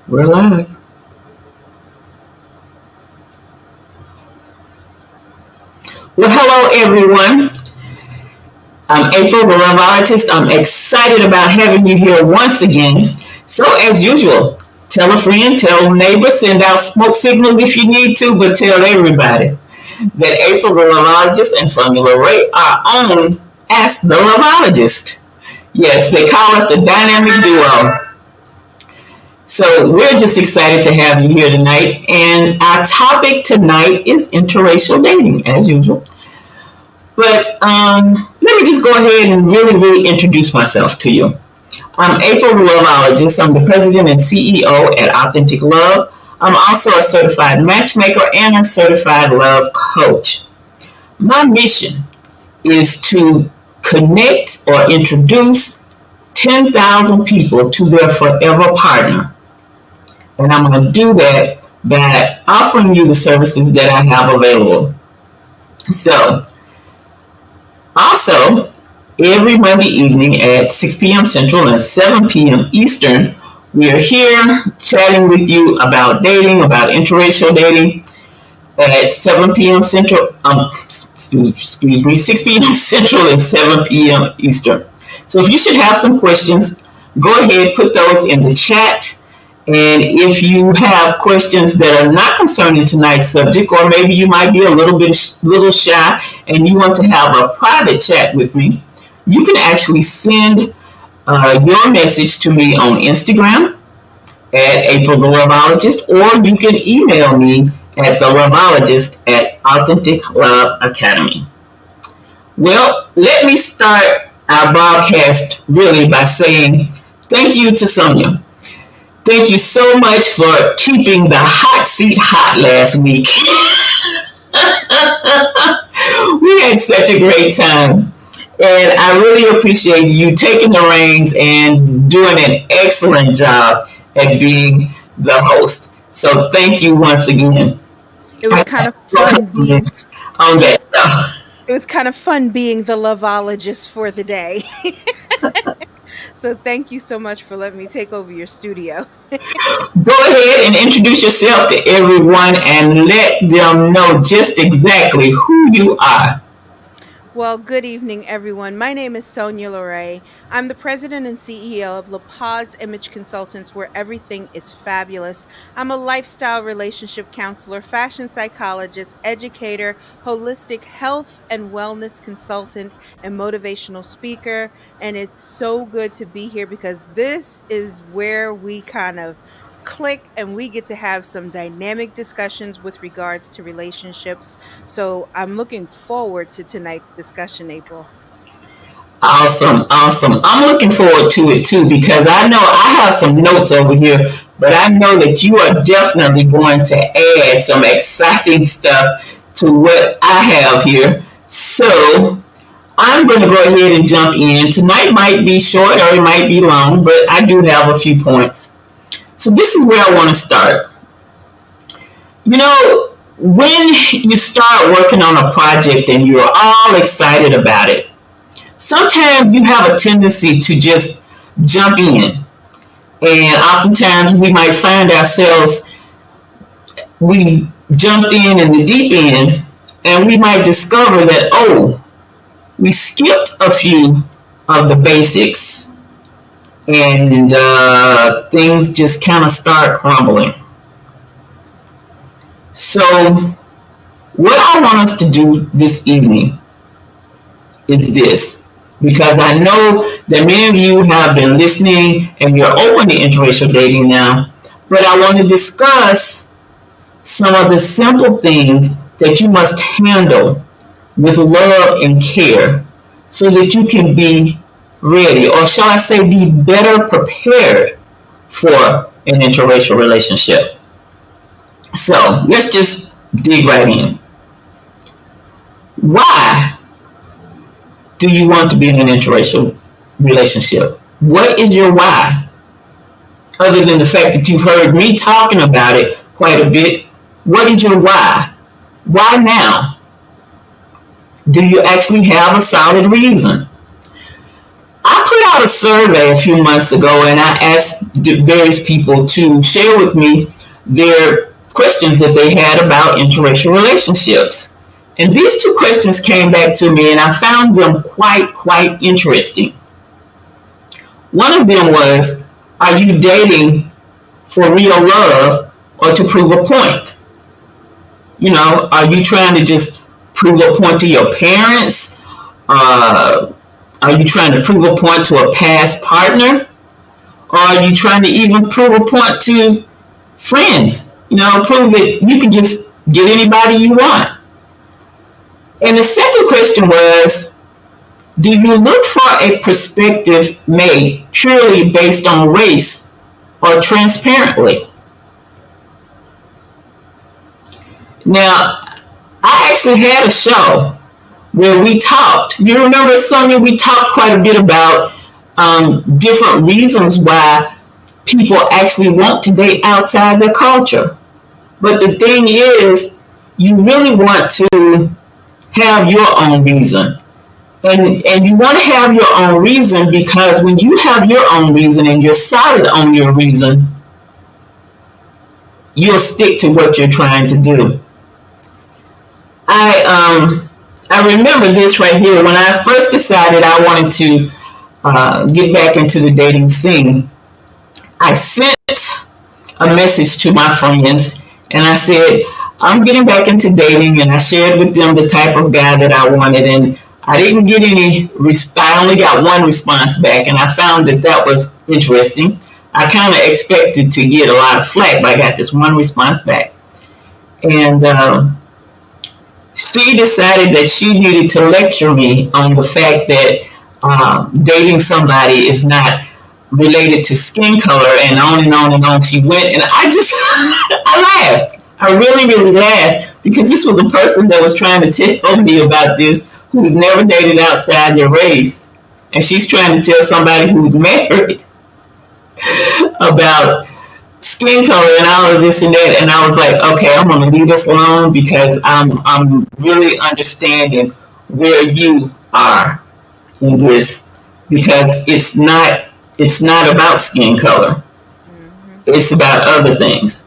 We're live. Well, hello everyone. I'm April, the LOVEologist. I'm excited about having you here once again. So, as usual, tell a friend, tell a neighbor, send out smoke signals if you need to, but tell everybody that April, the LOVEologist, and Sonya LaRae are on Ask the LOVEologist. Yes, they call us the dynamic duo. So we're just excited to have you here tonight. And our topic tonight is interracial dating, as usual. But let me just go ahead and really introduce myself to you. I'm April, the LOVEologist. I'm the president and CEO at Authentic Love. I'm also a certified matchmaker and a certified love coach. My mission is to connect or introduce 10,000 people to their forever partner. And I'm going to do that by offering you the services that I have available. So, also, every Monday evening at 6 p.m. Central and 7 p.m. Eastern, we are here chatting with you about dating, about interracial dating at 7 p.m. Central, 6 p.m. Central and 7 p.m. Eastern. So if you should have some questions, go ahead, put those in the chat. And if you have questions that are not concerning tonight's subject, or maybe you might be a little shy and you want to have a private chat with me, you can actually send your message to me on Instagram at April the LOVEologist, or you can email me at the LOVEologist at Authentic Love Academy. Well, let me start our broadcast really by saying thank you to Sonya. Thank you so much for keeping the hot seat hot last week. We had such a great time. And I really appreciate you taking the reins and doing an excellent job at being the host. So thank you once again. It was kind of fun being on that stuff. It was kind of fun being the LOVEologist for the day. So thank you so much for letting me take over your studio. Go ahead and introduce yourself to everyone and let them know just exactly who you are. Well, good evening, everyone. My name is Sonya LaRae. I'm the president and CEO of LaPaz Image Consultants, where everything is fabulous. I'm a lifestyle relationship counselor, fashion psychologist, educator, holistic health and wellness consultant, and motivational speaker. And it's so good to be here because this is where we kind of click and we get to have some dynamic discussions with regards to relationships. So I'm looking forward to tonight's discussion, April. Awesome. I'm looking forward to it too because I know I have some notes over here, but I know that you are definitely going to add some exciting stuff to what I have here. So I'm going to go ahead and jump in. Tonight might be short or it might be long, but I do have a few points. So this is where I want to start. You know, when you start working on a project and you're all excited about it, sometimes you have a tendency to just jump in. And oftentimes we might find ourselves, we jumped in the deep end, and we might discover that, oh, we skipped a few of the basics and things just kind of start crumbling. So what I want us to do this evening is this, because I know that many of you have been listening and you're open to interracial dating now, but I want to discuss some of the simple things that you must handle with love and care so that you can be ready, or shall I say be better prepared for an interracial relationship. So let's just dig right in. Why do you want to be in an interracial relationship? What is your why? Other than the fact that you've heard me talking about it quite a bit, what is your why? Why now? Do you actually have a solid reason? I put out a survey a few months ago and I asked various people to share with me their questions that they had about interracial relationships. And these two questions came back to me and I found them quite interesting. One of them was, are you dating for real love or to prove a point? You know, are you trying to just prove a point to your parents? Uh, are you trying to prove a point to a past partner? Or are you trying to even prove a point to friends? You know, prove that you can just get anybody you want. And the second question was, do you look for a prospective mate purely based on race or transparently? Now, I actually had a show where we talked. You remember, Sonya, we talked quite a bit about different reasons why people actually want to date outside their culture. But the thing is, you really want to have your own reason. And you want to have your own reason because when you have your own reason and you're solid on your reason, you'll stick to what you're trying to do. I remember this right here. When I first decided I wanted to get back into the dating scene, I sent a message to my friends and I said, I'm getting back into dating, and I shared with them the type of guy that I wanted, and I didn't get any, I only got one response back, and I found that that was interesting. I kind of expected to get a lot of flack, but I got this one response back. And she decided that she needed to lecture me on the fact that dating somebody is not related to skin color, and on and on and on she went. And I just, I laughed. I really laughed because this was a person that was trying to tell me about this who has never dated outside their race. And she's trying to tell somebody who's married about skin color and all of this and that. And I was like, okay, I'm going to leave this alone because I'm really understanding where you are in this, because it's not about skin color. Hmm. It's about other things.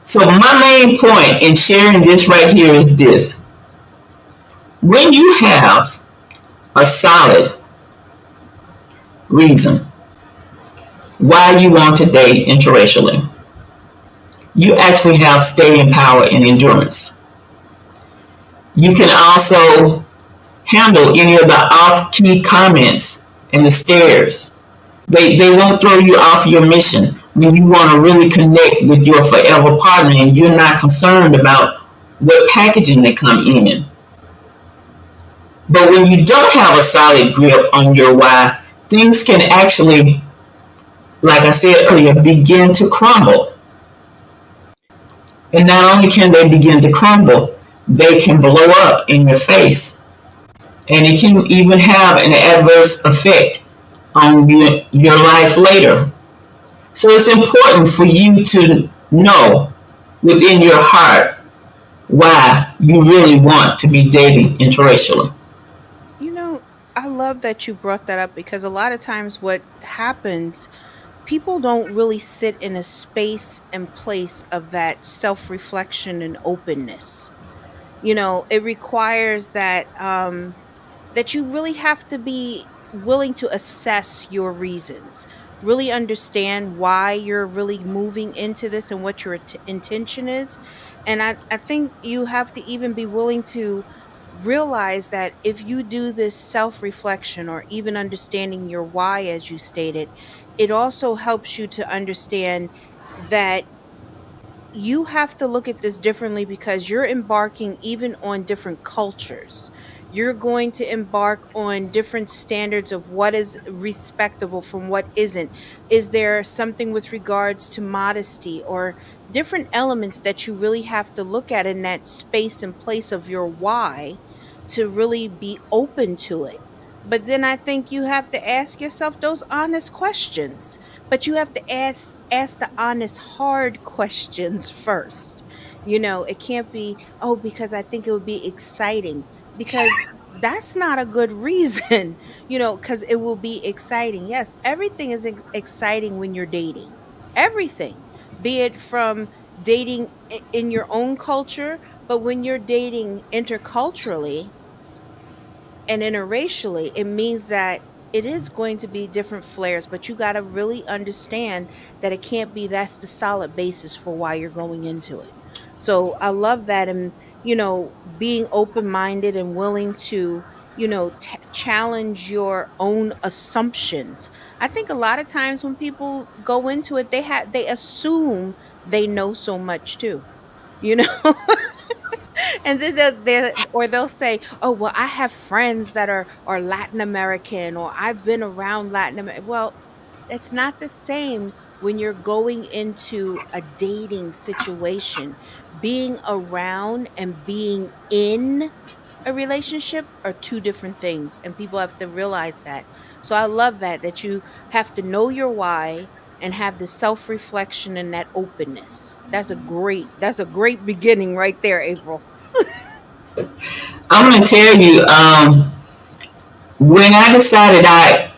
So my main point in sharing this right here is this. When you have a solid reason why you want to date interracially, you actually have staying power and endurance. You can also handle any of the off-key comments and the stares. They won't throw you off your mission when you want to really connect with your forever partner and you're not concerned about what packaging they come in. But when you don't have a solid grip on your why, things can actually, like I said earlier, begin to crumble. And not only can they begin to crumble, they can blow up in your face. And it can even have an adverse effect on your life later. So it's important for you to know within your heart why you really want to be dating interracially. You know, I love that you brought that up because a lot of times what happens, people don't really sit in a space and place of that self reflection and openness. You know, it requires that you really have to be willing to assess your reasons, really understand why you're really moving into this and what your intention is. And I think you have to even be willing to realize that if you do this self reflection or even understanding your why, as you stated, it also helps you to understand that you have to look at this differently because you're embarking even on different cultures. You're going to embark on different standards of what is respectable from what isn't. Is there something with regards to modesty or different elements that you really have to look at in that space and place of your why to really be open to it? But then I think you have to ask yourself those honest questions. But you have to ask the honest hard questions first. You know, it can't be, oh, because I think it would be exciting. Because that's not a good reason, because it will be exciting. Yes, everything is exciting when you're dating. Everything. Be it from dating in your own culture, but when you're dating interculturally and interracially, it means that it is going to be different flares, but you got to really understand that it can't be that's the solid basis for why you're going into it. So I love that. And, being open minded and willing to, challenge your own assumptions. I think a lot of times when people go into it, they assume they know so much too. You know, and then they'll say, "Oh, well, I have friends that are Latin American, or I've been around Latin America." Well, it's not the same when you're going into a dating situation. Being around and being in a relationship are two different things, and people have to realize that. So I love that you have to know your why and have the self-reflection and that openness. That's a great beginning right there, April. I'm gonna tell you, when I decided I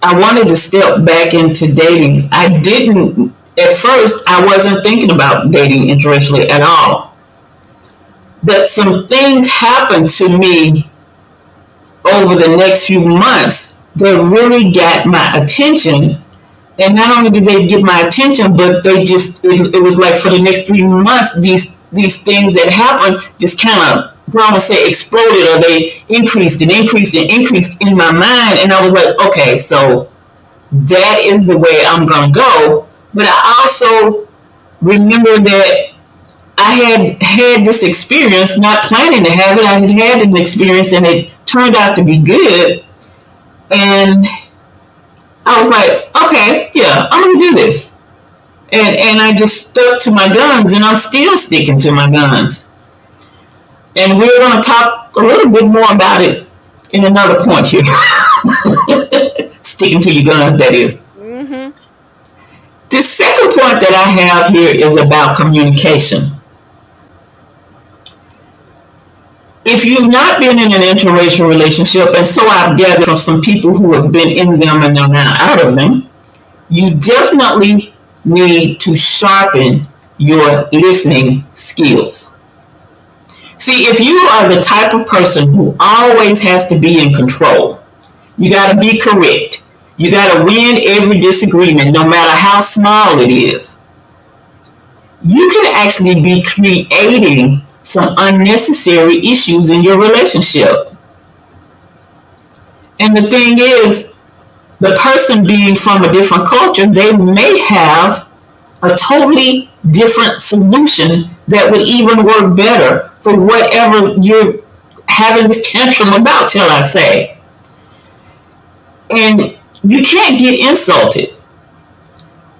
wanted to step back into dating, I didn't at first. I wasn't thinking about dating interracially at all. But some things happened to me over the next few months that really got my attention. And not only did they get my attention, but it was like for the next 3 months, these things that happened just kind of, I want to say, exploded, or they increased and increased and increased in my mind. And I was like, okay, so that is the way I'm going to go. But I also remember that I had this experience, not planning to have it. I had an experience and it turned out to be good. And I was like, okay, yeah, I'm going to do this. And I just stuck to my guns, and I'm still sticking to my guns. And we're going to talk a little bit more about it in another point here. Sticking to your guns, that is. Hmm. The second point that I have here is about communication. If you've not been in an interracial relationship, and so I've gathered from some people who have been in them and are now out of them, you definitely need to sharpen your listening skills. See, if you are the type of person who always has to be in control, you got to be correct. You got to win every disagreement, no matter how small it is. You can actually be creating some unnecessary issues in your relationship. And the thing is, the person being from a different culture, they may have a totally different solution that would even work better for whatever you're having this tantrum about, shall I say. And you can't get insulted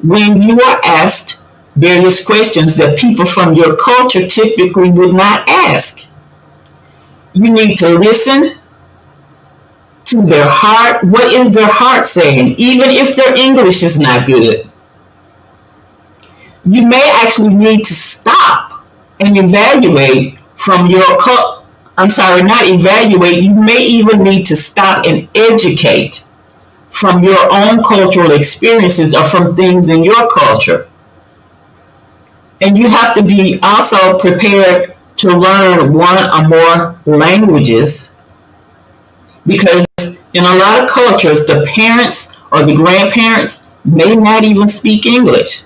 when you are asked various questions that people from your culture typically would not ask. You need to listen to their heart. What is their heart saying? Even if their English is not good. You may actually need to stop and evaluate from your I'm sorry, not evaluate. You may even need to stop and educate from your own cultural experiences or from things in your culture. And you have to be also prepared to learn one or more languages, because in a lot of cultures, the parents or the grandparents may not even speak English.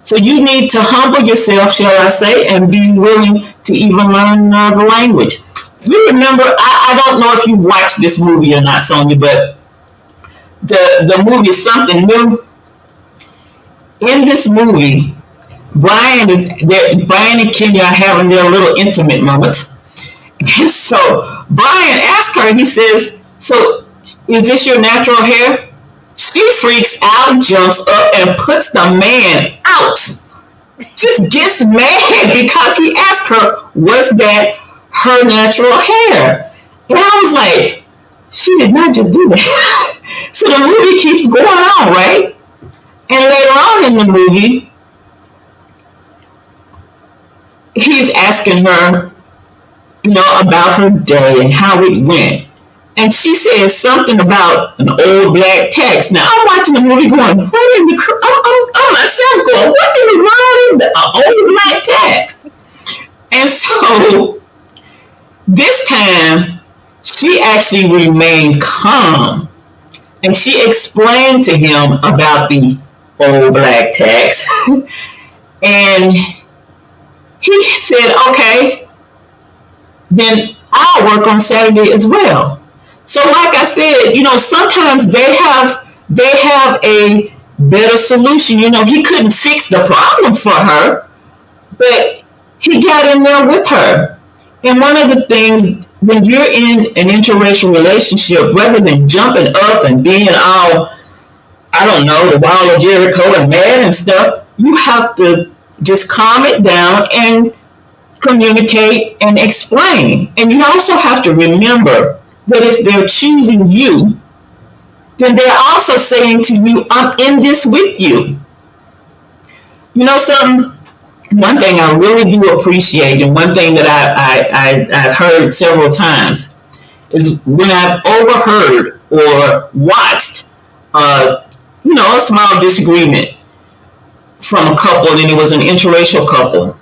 So you need to humble yourself, shall I say, and be willing to even learn another language. You remember, I don't know if you watched this movie or not, Sonya, but the movie is Something New. In this movie, Brian and Kenya are having their little intimate moment. And so Brian asks her, he says, so is this your natural hair? She freaks out, jumps up, and puts the man out. Just gets mad because he asked her, was that her natural hair? And I was like, she did not just do that. So the movie keeps going on, right? And later on in the movie, he's asking her, about her day and how it went. And she said something about an old black text. Now I'm watching the movie going, what in the, I'm myself going, what in the world is the old black text? And so this time, she actually remained calm and she explained to him about the old black text. And he said, okay, then I'll work on Saturday as well. So like I said, sometimes they have a better solution. He couldn't fix the problem for her, but he got in there with her. And one of the things when you're in an interracial relationship, rather than jumping up and being all, I don't know, the wall of Jericho and mad and stuff, you have to just calm it down and communicate and explain. And you also have to remember that if they're choosing you, then they're also saying to you, I'm in this with you. Something, one thing I really do appreciate, and one thing that I've heard several times, is when I've overheard or watched, a small disagreement from a couple, and it was an interracial couple.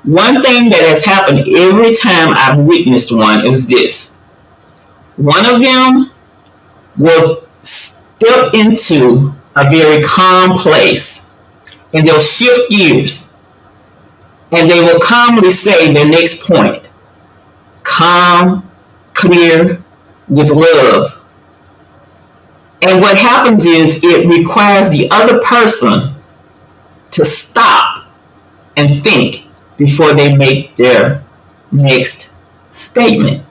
One thing that has happened every time I've witnessed one is this. One of them will step into a very calm place and they'll shift gears and they will calmly say their next point. Calm, clear, with love. And what happens is it requires the other person to stop and think before they make their next statement.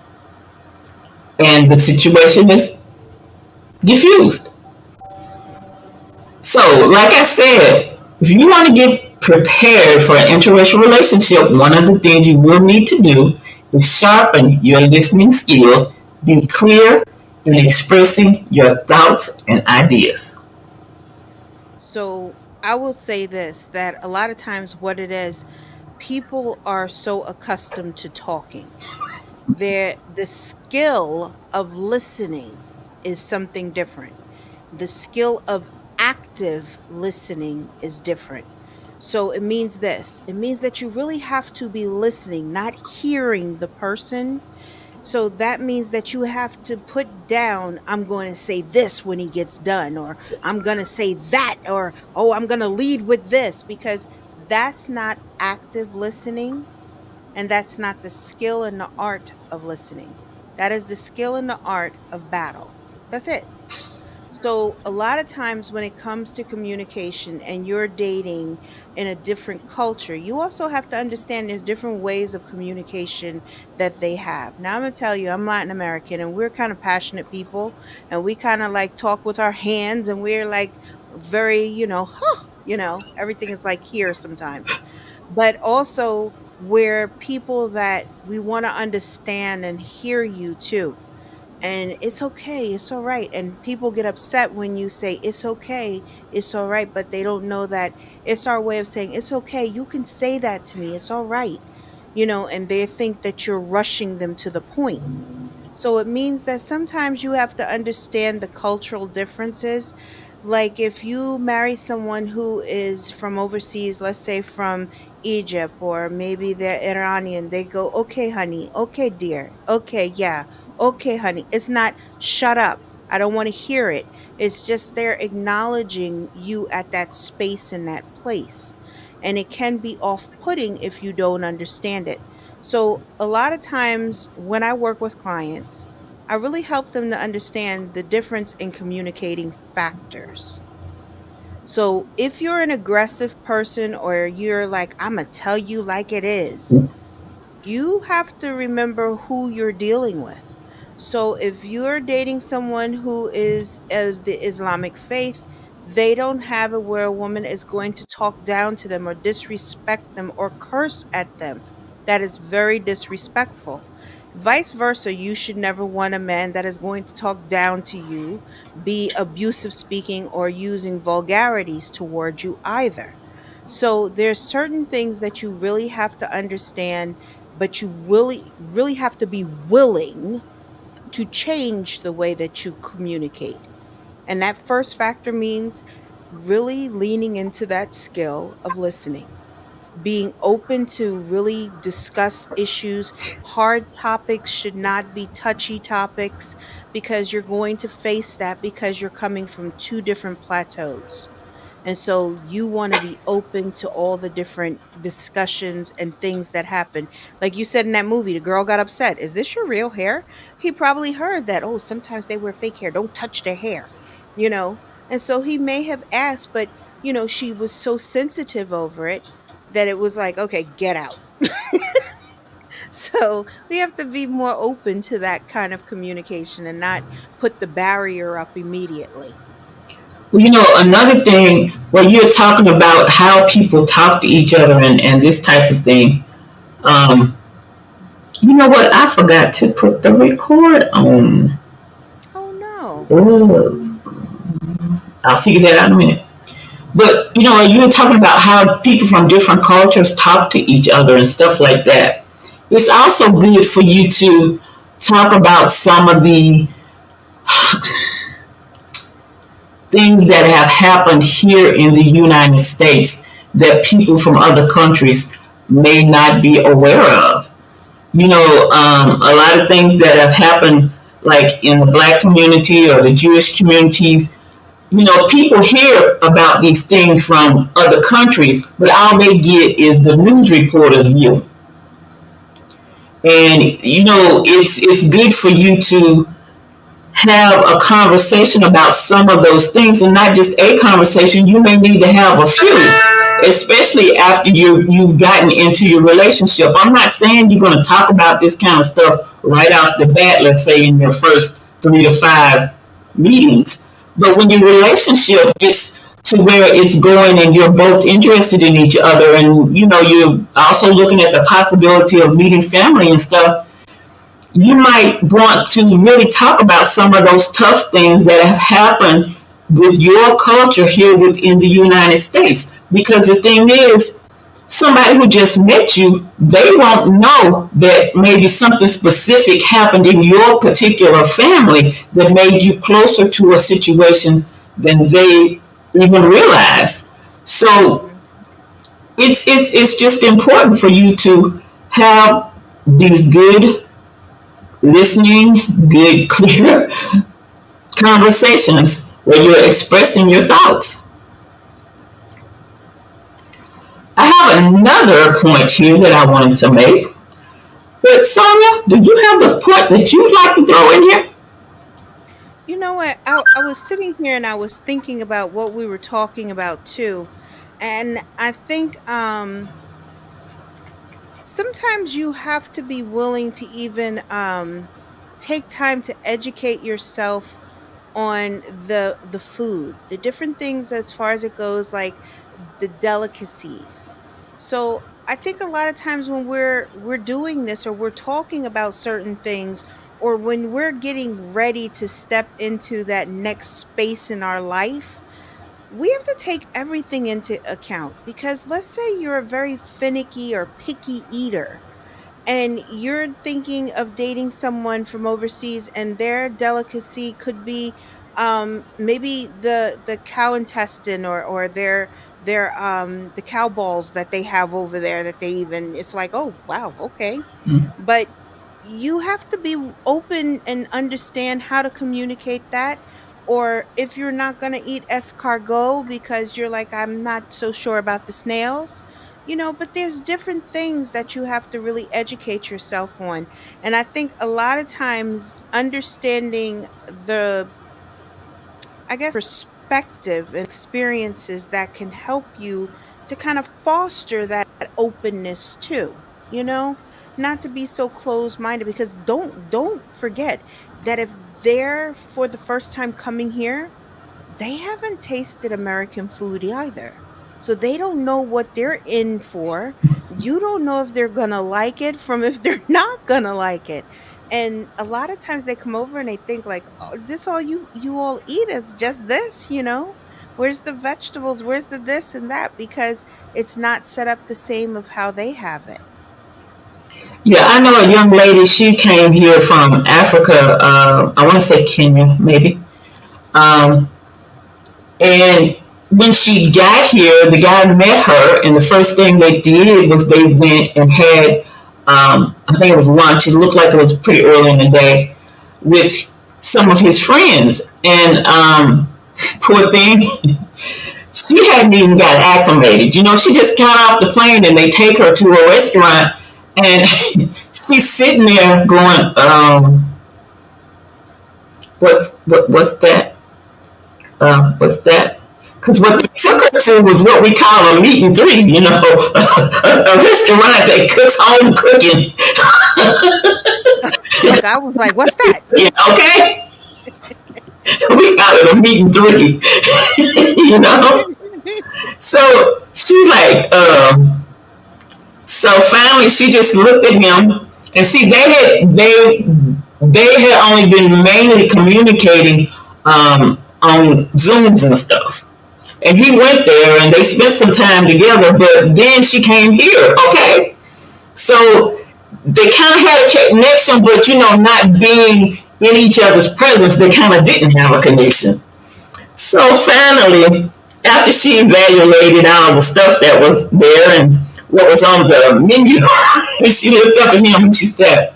And the situation is diffused. So, like I said, if you want to get prepared for an interracial relationship, one of the things you will need to do is sharpen your listening skills, be clear in expressing your thoughts and ideas. So I will say this, that a lot of times what it is, people are so accustomed to talking. The skill of listening is something different. The skill of active listening is different. So it means this. It means that you really have to be listening, not hearing the person. So that means that you have to put down, I'm going to say this when he gets done, or I'm going to say that, or, oh, I'm going to lead with this, because that's not active listening. And that's not the skill and the art of listening. That is the skill and the art of battle. That's it. So, a lot of times when it comes to communication and you're dating in a different culture, you also have to understand there's different ways of communication that they have. Now, I'm going to tell you, I'm Latin American and we're kind of passionate people and we kind of like talk with our hands and we're like very, everything is like here sometimes. But also, we're people that we want to understand and hear you too. And it's okay, it's all right. And people get upset when you say it's okay, it's all right, but they don't know that it's our way of saying it's okay, you can say that to me, it's all right. And they think that you're rushing them to the point. So it means that sometimes you have to understand the cultural differences. Like if you marry someone who is from overseas, let's say from Egypt, or maybe they're Iranian, they go, okay, honey, okay, dear, okay, yeah, okay, honey. It's not shut up. I don't want to hear it. It's just they're acknowledging you at that space in that place. And it can be off putting if you don't understand it. So, a lot of times when I work with clients, I really help them to understand the difference in communicating factors. So, if you're an aggressive person or you're like, I'm going to tell you like it is, you have to remember who you're dealing with. So if you're dating someone who is of the Islamic faith, they don't have it where a woman is going to talk down to them or disrespect them or curse at them. That is very disrespectful. Vice versa, you should never want a man that is going to talk down to you, be abusive speaking, or using vulgarities toward you either. So there's certain things that you really have to understand but you really have to be willing to change the way that you communicate. And that first factor means really leaning into that skill of listening, being open to really discuss issues. Hard topics should not be touchy topics because you're going to face that because you're coming from two different plateaus. And so you want to be open to all the different discussions and things that happen. Like you said in that movie, the girl got upset. Is this your real hair? He probably heard that, oh, sometimes they wear fake hair. Don't touch their hair, you know? And so he may have asked, but, she was so sensitive over it that it was like, okay, get out. So we have to be more open to that kind of communication and not put the barrier up immediately. Well, another thing where you're talking about how people talk to each other and this type of thing. Um, you know what? I forgot to put the record on. Oh, no. Oh, I'll figure that out in a minute. But you were talking about how people from different cultures talk to each other and stuff like that. It's also good for you to talk about some of the things that have happened here in the United States that people from other countries may not be aware of. A lot of things that have happened, like in the black community or the Jewish communities, people hear about these things from other countries, but all they get is the news reporter's view. And it's good for you to have a conversation about some of those things, and not just a conversation. You may need to have a few, especially after you've gotten into your relationship. I'm not saying you're going to talk about this kind of stuff right off the bat, let's say in your first 3 to 5 meetings. But when your relationship gets to where it's going and you're both interested in each other, and you're also looking at the possibility of meeting family and stuff, you might want to really talk about some of those tough things that have happened with your culture here within the United States. Because the thing is, somebody who just met you, they won't know that maybe something specific happened in your particular family that made you closer to a situation than they even realized. So Mhm. it's just important for you to have these good listening, good, clear conversations where you're expressing your thoughts. I have another point here that I wanted to make. But Sonya, do you have a point that you'd like to throw in here? You know what? I was sitting here and I was thinking about what we were talking about too. And I think sometimes you have to be willing to even take time to educate yourself on the food, the different things as far as it goes, like the delicacies. So I think a lot of times when we're doing this or we're talking about certain things or when we're getting ready to step into that next space in our life, we have to take everything into account because let's say you're a very finicky or picky eater and you're thinking of dating someone from overseas and their delicacy could be maybe the cow intestine or their the cow balls that they have over there that they even it's like, oh wow, okay. But you have to be open and understand how to communicate that. Or if you're not going to eat escargot because you're like, I'm not so sure about the snails, but there's different things that you have to really educate yourself on. And I think a lot of times understanding the, I guess, perspective and experiences that can help you to kind of foster that openness too, not to be so closed minded because don't forget that if they're for the first time coming here, they haven't tasted American food either. So they don't know what they're in for. You don't know if they're going to like it from if they're not going to like it. And a lot of times they come over and they think like, oh, this all you all eat is just this. Where's the vegetables? Where's the this and that? Because it's not set up the same of how they have it. Yeah, I know a young lady. She came here from Africa. I want to say Kenya, maybe. Um, and when she got here, the guy met her, and the first thing they did was they went and had, I think it was lunch. It looked like it was pretty early in the day with some of his friends. And poor thing, she hadn't even got acclimated. You know, she just got off the plane and they take her to a restaurant and she's sitting there going, what's that? What's that? Because what they took her to was what we call a meet and greet, you know, a restaurant that cooks home cooking. Look, I was like, what's that? Yeah, okay? We call it a meet and greet, you know? So she's like, so finally she just looked at him and see they had only been mainly communicating on Zooms and stuff. And he went there and they spent some time together, but then she came here, okay? So they kind of had a connection, but you know, not being in each other's presence, they kind of didn't have a connection. So finally, after she evaluated all the stuff that was there and what was on the menu, she looked up at him and she said,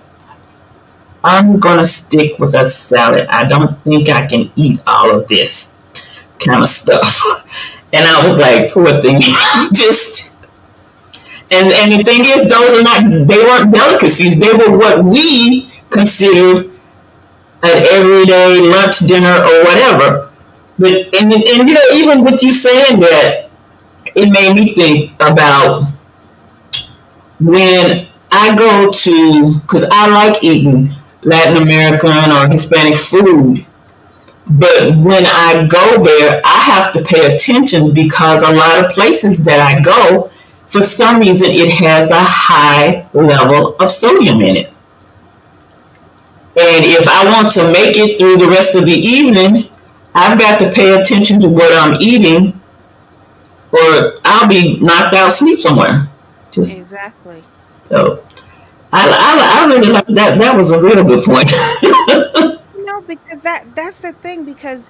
I'm going to stick with a salad. I don't think I can eat all of this kind of stuff. And I was like, poor thing. Just, and the thing is, those are not, they weren't delicacies. They were what we considered an everyday lunch, dinner, or whatever. But, and you know, even with you saying that, it made me think about when I go to, because I like eating Latin American or Hispanic food, but when I go there, I have to pay attention because a lot of places that I go, for some reason, it has a high level of sodium in it. And if I want to make it through the rest of the evening, I've got to pay attention to what I'm eating, or I'll be knocked out asleep somewhere. Just Exactly. so, I really like that. That was a really good point. No, because that's the thing, because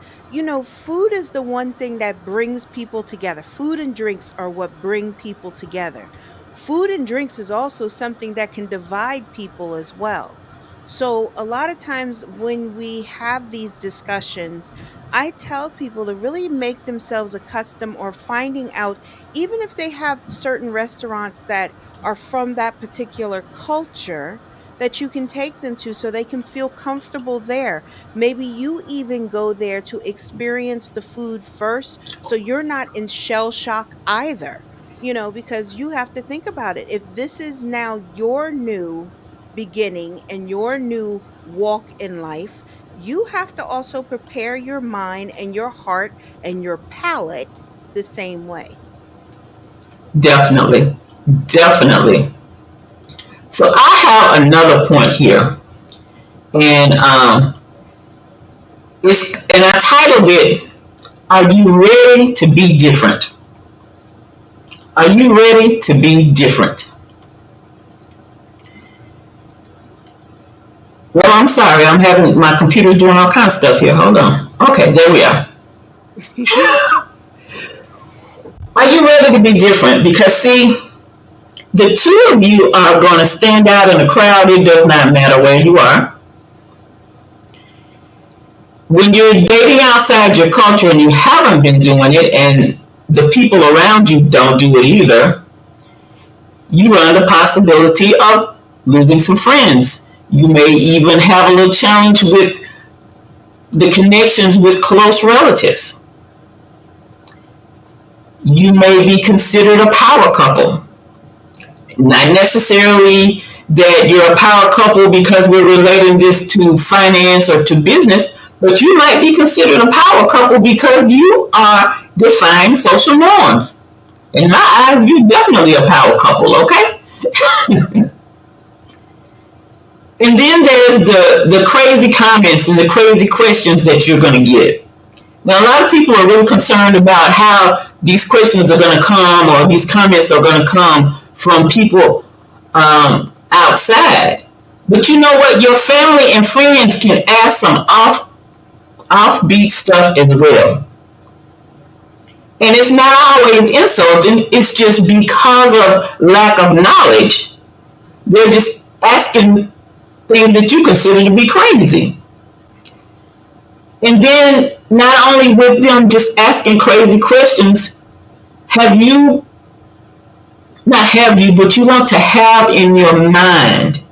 food is the one thing that brings people together. Food and drinks are what bring people together. Food and drinks is also something that can divide people as well. So a lot of times when we have these discussions, I tell people to really make themselves accustomed or finding out, even if they have certain restaurants that are from that particular culture, that you can take them to so they can feel comfortable there. Maybe you even go there to experience the food first so you're not in shell shock either. Because you have to think about it. If this is now your new beginning and your new walk in life, you have to also prepare your mind and your heart and your palate the same way. Definitely, definitely. So I have another point here, and I titled it, "Are you ready to be different?" Are you ready to be different? Well, I'm sorry, I'm having my computer doing all kinds of stuff here. Hold on. Okay, there we are. Are you ready to be different? Because see, the two of you are going to stand out in the crowd. It does not matter where you are. When you're dating outside your culture and you haven't been doing it, and the people around you don't do it either, you run the possibility of losing some friends. You may even have a little challenge with the connections with close relatives. You may be considered a power couple. Not necessarily that you're a power couple because we're relating this to finance or to business, but you might be considered a power couple because you are defying social norms. In my eyes, you're definitely a power couple, okay? And then there's the crazy comments and the crazy questions that you're going to get. Now, a lot of people are really concerned about how these questions are going to come or these comments are going to come from people outside. But you know what? Your family and friends can ask some offbeat stuff as well. And it's not always insulting, it's just because of lack of knowledge. They're just asking things that you consider to be crazy. And then, not only with them just asking crazy questions, have you, not have you, but you want to have in your mind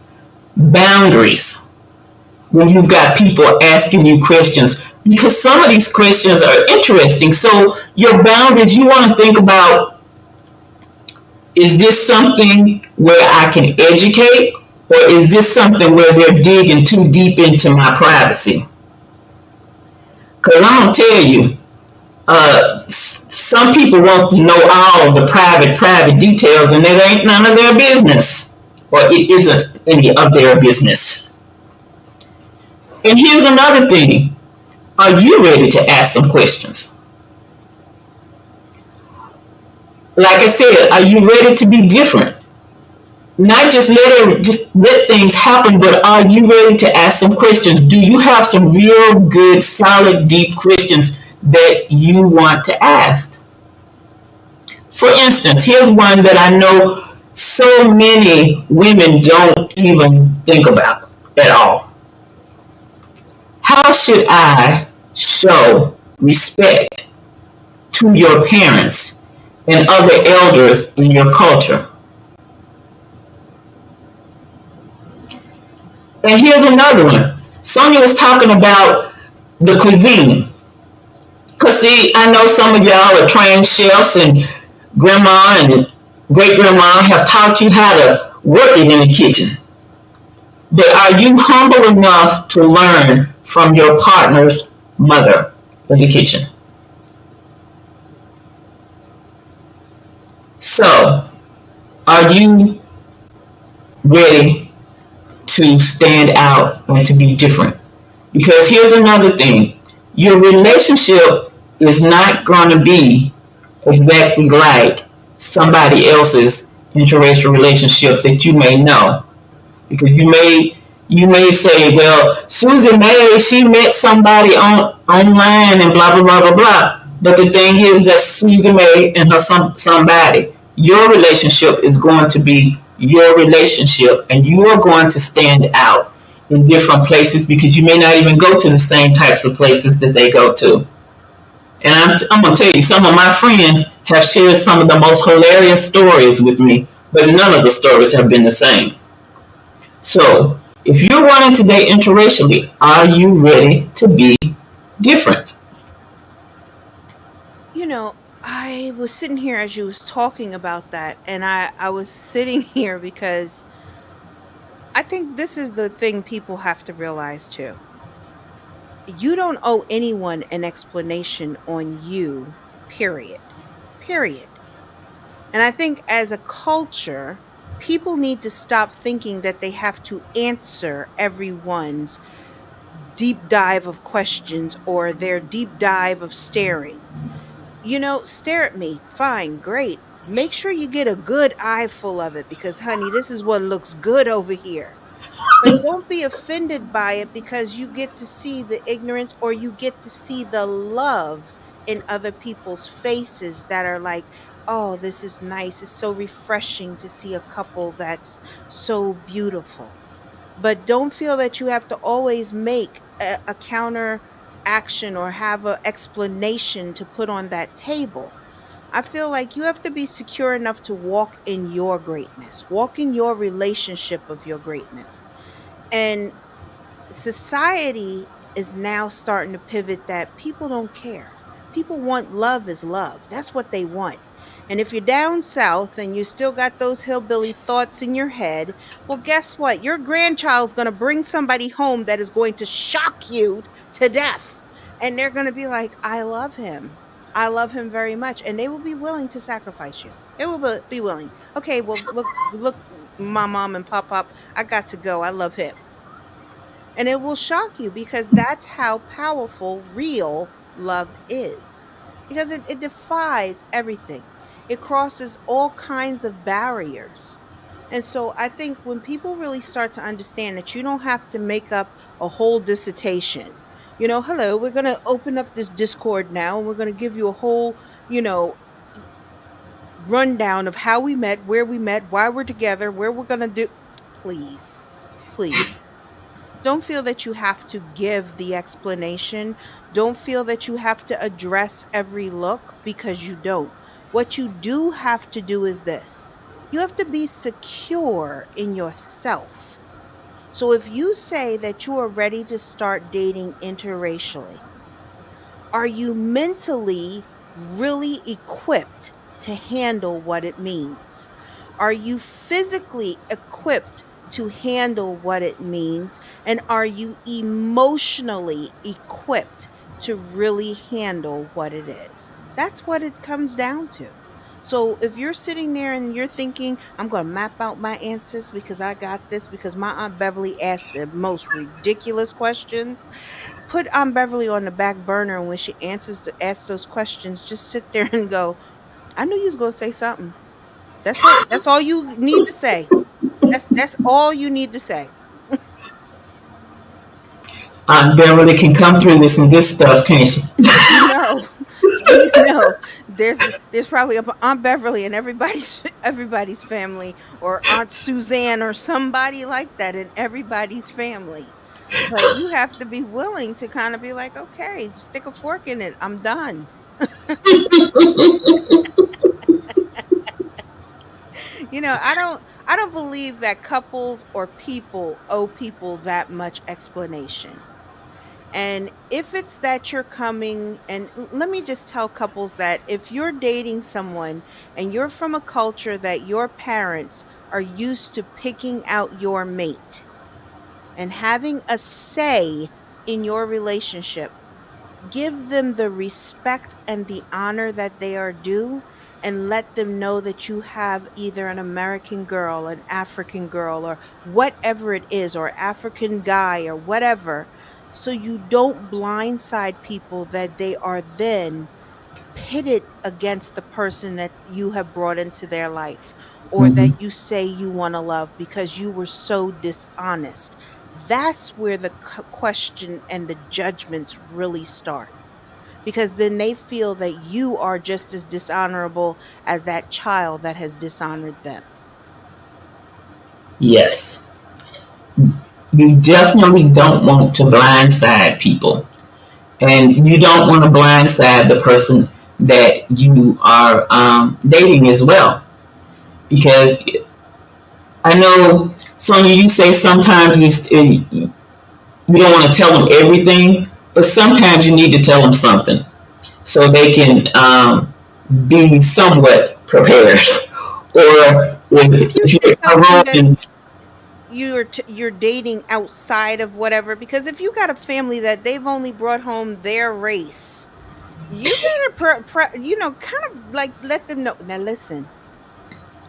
boundaries when you've got people asking you questions, because some of these questions are interesting. So your boundaries, you want to think about, is this something where I can educate, or is this something where they're digging too deep into my privacy? Because I'm going to tell you, some people want to know all the private details, and it ain't none of their business, or it isn't any of their business. And here's another thing. Are you ready to ask some questions? Like I said, are you ready to be different? Not just let things happen, but are you ready to ask some questions? Do you have some real good, solid, deep questions that you want to ask? For instance, here's one that I know so many women don't even think about at all. How should I show respect to your parents and other elders in your culture? And here's another one. Sonya was talking about the cuisine. Because, see, I know some of y'all are trained chefs, and grandma and great grandma have taught you how to work it in the kitchen. But are you humble enough to learn from your partner's mother in the kitchen? So, are you ready to stand out and to be different? Because here's another thing. Your relationship is not going to be exactly like somebody else's interracial relationship that you may know. Because you may say, well, Susie May, she met somebody online and blah blah blah blah blah. But the thing is that Susie May and her somebody, your relationship is going to be your relationship, and you are going to stand out in different places because you may not even go to the same types of places that they go to. And I'm going to tell you, some of my friends have shared some of the most hilarious stories with me, but none of the stories have been the same. So, if you're wanting to date interracially, are you ready to be different? You know, I was sitting here as you was talking about that, and I was sitting here because I think this is the thing people have to realize too. You don't owe anyone an explanation on you, period. Period. And I think as a culture, people need to stop thinking that they have to answer everyone's deep dive of questions or their deep dive of staring. Stare at me. Fine, great. Make sure you get a good eye full of it because, honey, this is what looks good over here. But don't be offended by it because you get to see the ignorance or you get to see the love in other people's faces that are like, oh, this is nice. It's so refreshing to see a couple that's so beautiful. But don't feel that you have to always make a counter action or have an explanation to put on that table. I feel like you have to be secure enough to walk in your greatness, walk in your relationship of your greatness. And society is now starting to pivot that people don't care. People want love is love. That's what they want. And if you're down south and you still got those hillbilly thoughts in your head, well, guess what? Your grandchild's going to bring somebody home that is going to shock you to death. And they're going to be like, I love him. I love him very much. And they will be willing to sacrifice you. They will be willing. Okay, well, look, my mom and pop, I got to go. I love him. And it will shock you because that's how powerful real love is. Because it defies everything. It crosses all kinds of barriers. And so I think when people really start to understand that you don't have to make up a whole dissertation, hello, we're going to open up this Discord now and we're going to give you a whole, you know, rundown of how we met, where we met, why we're together, where we're going to do. Please, please. Don't feel that you have to give the explanation. Don't feel that you have to address every look because you don't. What you do have to do is this: you have to be secure in yourself. So if you say that you are ready to start dating interracially, are you mentally really equipped to handle what it means? Are you physically equipped to handle what it means? And are you emotionally equipped to really handle what it is? That's what it comes down to. So if you're sitting there and you're thinking, I'm going to map out my answers because I got this, because my Aunt Beverly asked the most ridiculous questions, put Aunt Beverly on the back burner, and when she asks those questions, just sit there and go, I knew you was gonna say something. That's it. That's all you need to say. That's all you need to say. Beverly can come through with some good stuff, can't she? We know. We know. There's probably a Aunt Beverly in everybody's family, or Aunt Suzanne or somebody like that in everybody's family. But you have to be willing to kind of be like, okay, stick a fork in it. I'm done. I don't believe that couples or people owe people that much explanation. And if it's that you're coming, and let me just tell couples that if you're dating someone and you're from a culture that your parents are used to picking out your mate and having a say in your relationship, give them the respect and the honor that they are due, and let them know that you have either an American girl, an African girl, or whatever it is, or African guy, or whatever, so you don't blindside people that they are then pitted against the person that you have brought into their life, or that Hmm. you say you want to love because you were so dishonest. That's where the question and the judgments really start, because then they feel that you are just as dishonorable as that child that has dishonored them. Yes. You definitely don't want to blindside people. And you don't want to blindside the person that you are dating as well. Because I know, Sonya, you say sometimes you don't want to tell them everything, but sometimes you need to tell them something so they can be somewhat prepared. Or If you if can you're in a tell them room that and you're dating outside of whatever, because if you got a family that they've only brought home their race, you better kind of like let them know. Now listen,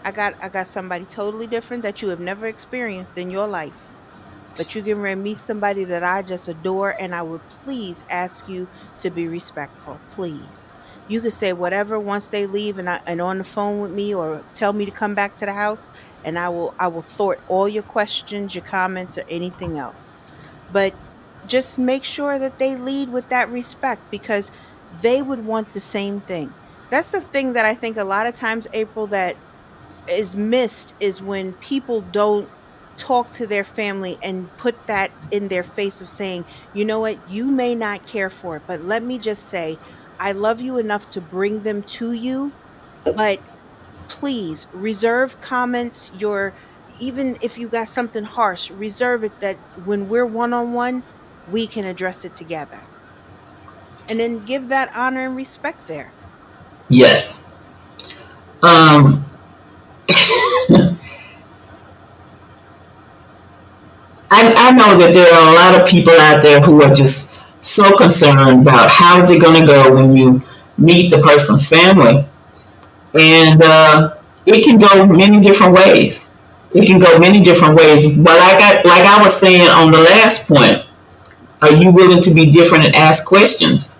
I got somebody totally different that you have never experienced in your life. But you can meet somebody that I just adore, and I would please ask you to be respectful. Please. You can say whatever once they leave, and on the phone with me, or tell me to come back to the house, and I will thwart all your questions, your comments, or anything else. But just make sure that they lead with that respect, because they would want the same thing. That's the thing that I think a lot of times, April, that is missed, is when people don't talk to their family and put that in their face of saying, you know what, you may not care for it, but let me just say, I love you enough to bring them to you, but please reserve comments. Even if you got something harsh, reserve it, that when we're one on one, we can address it together. And then give that honor and respect there. yes, um, I know that there are a lot of people out there who are just so concerned about how is it going to go when you meet the person's family, and it can go many different ways. It can go many different ways. But like I was saying on the last point, are you willing to be different and ask questions?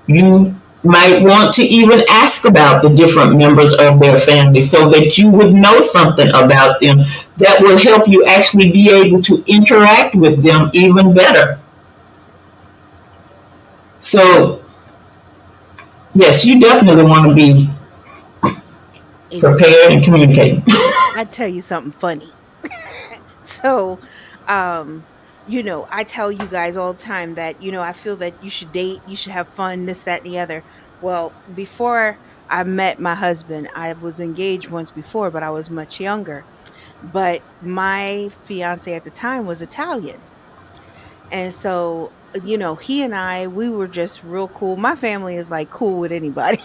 You might want to even ask about the different members of their family so that you would know something about them that will help you actually be able to interact with them even better. So, yes, you definitely want to be And prepared and communicating. I tell you something funny. So, um, I tell you guys all the time that, I feel that you should date, you should have fun, this, that, and the other. Well, before I met my husband, I was engaged once before, but I was much younger. But my fiance at the time was Italian. And so, he and we were just real cool. My family is like cool with anybody.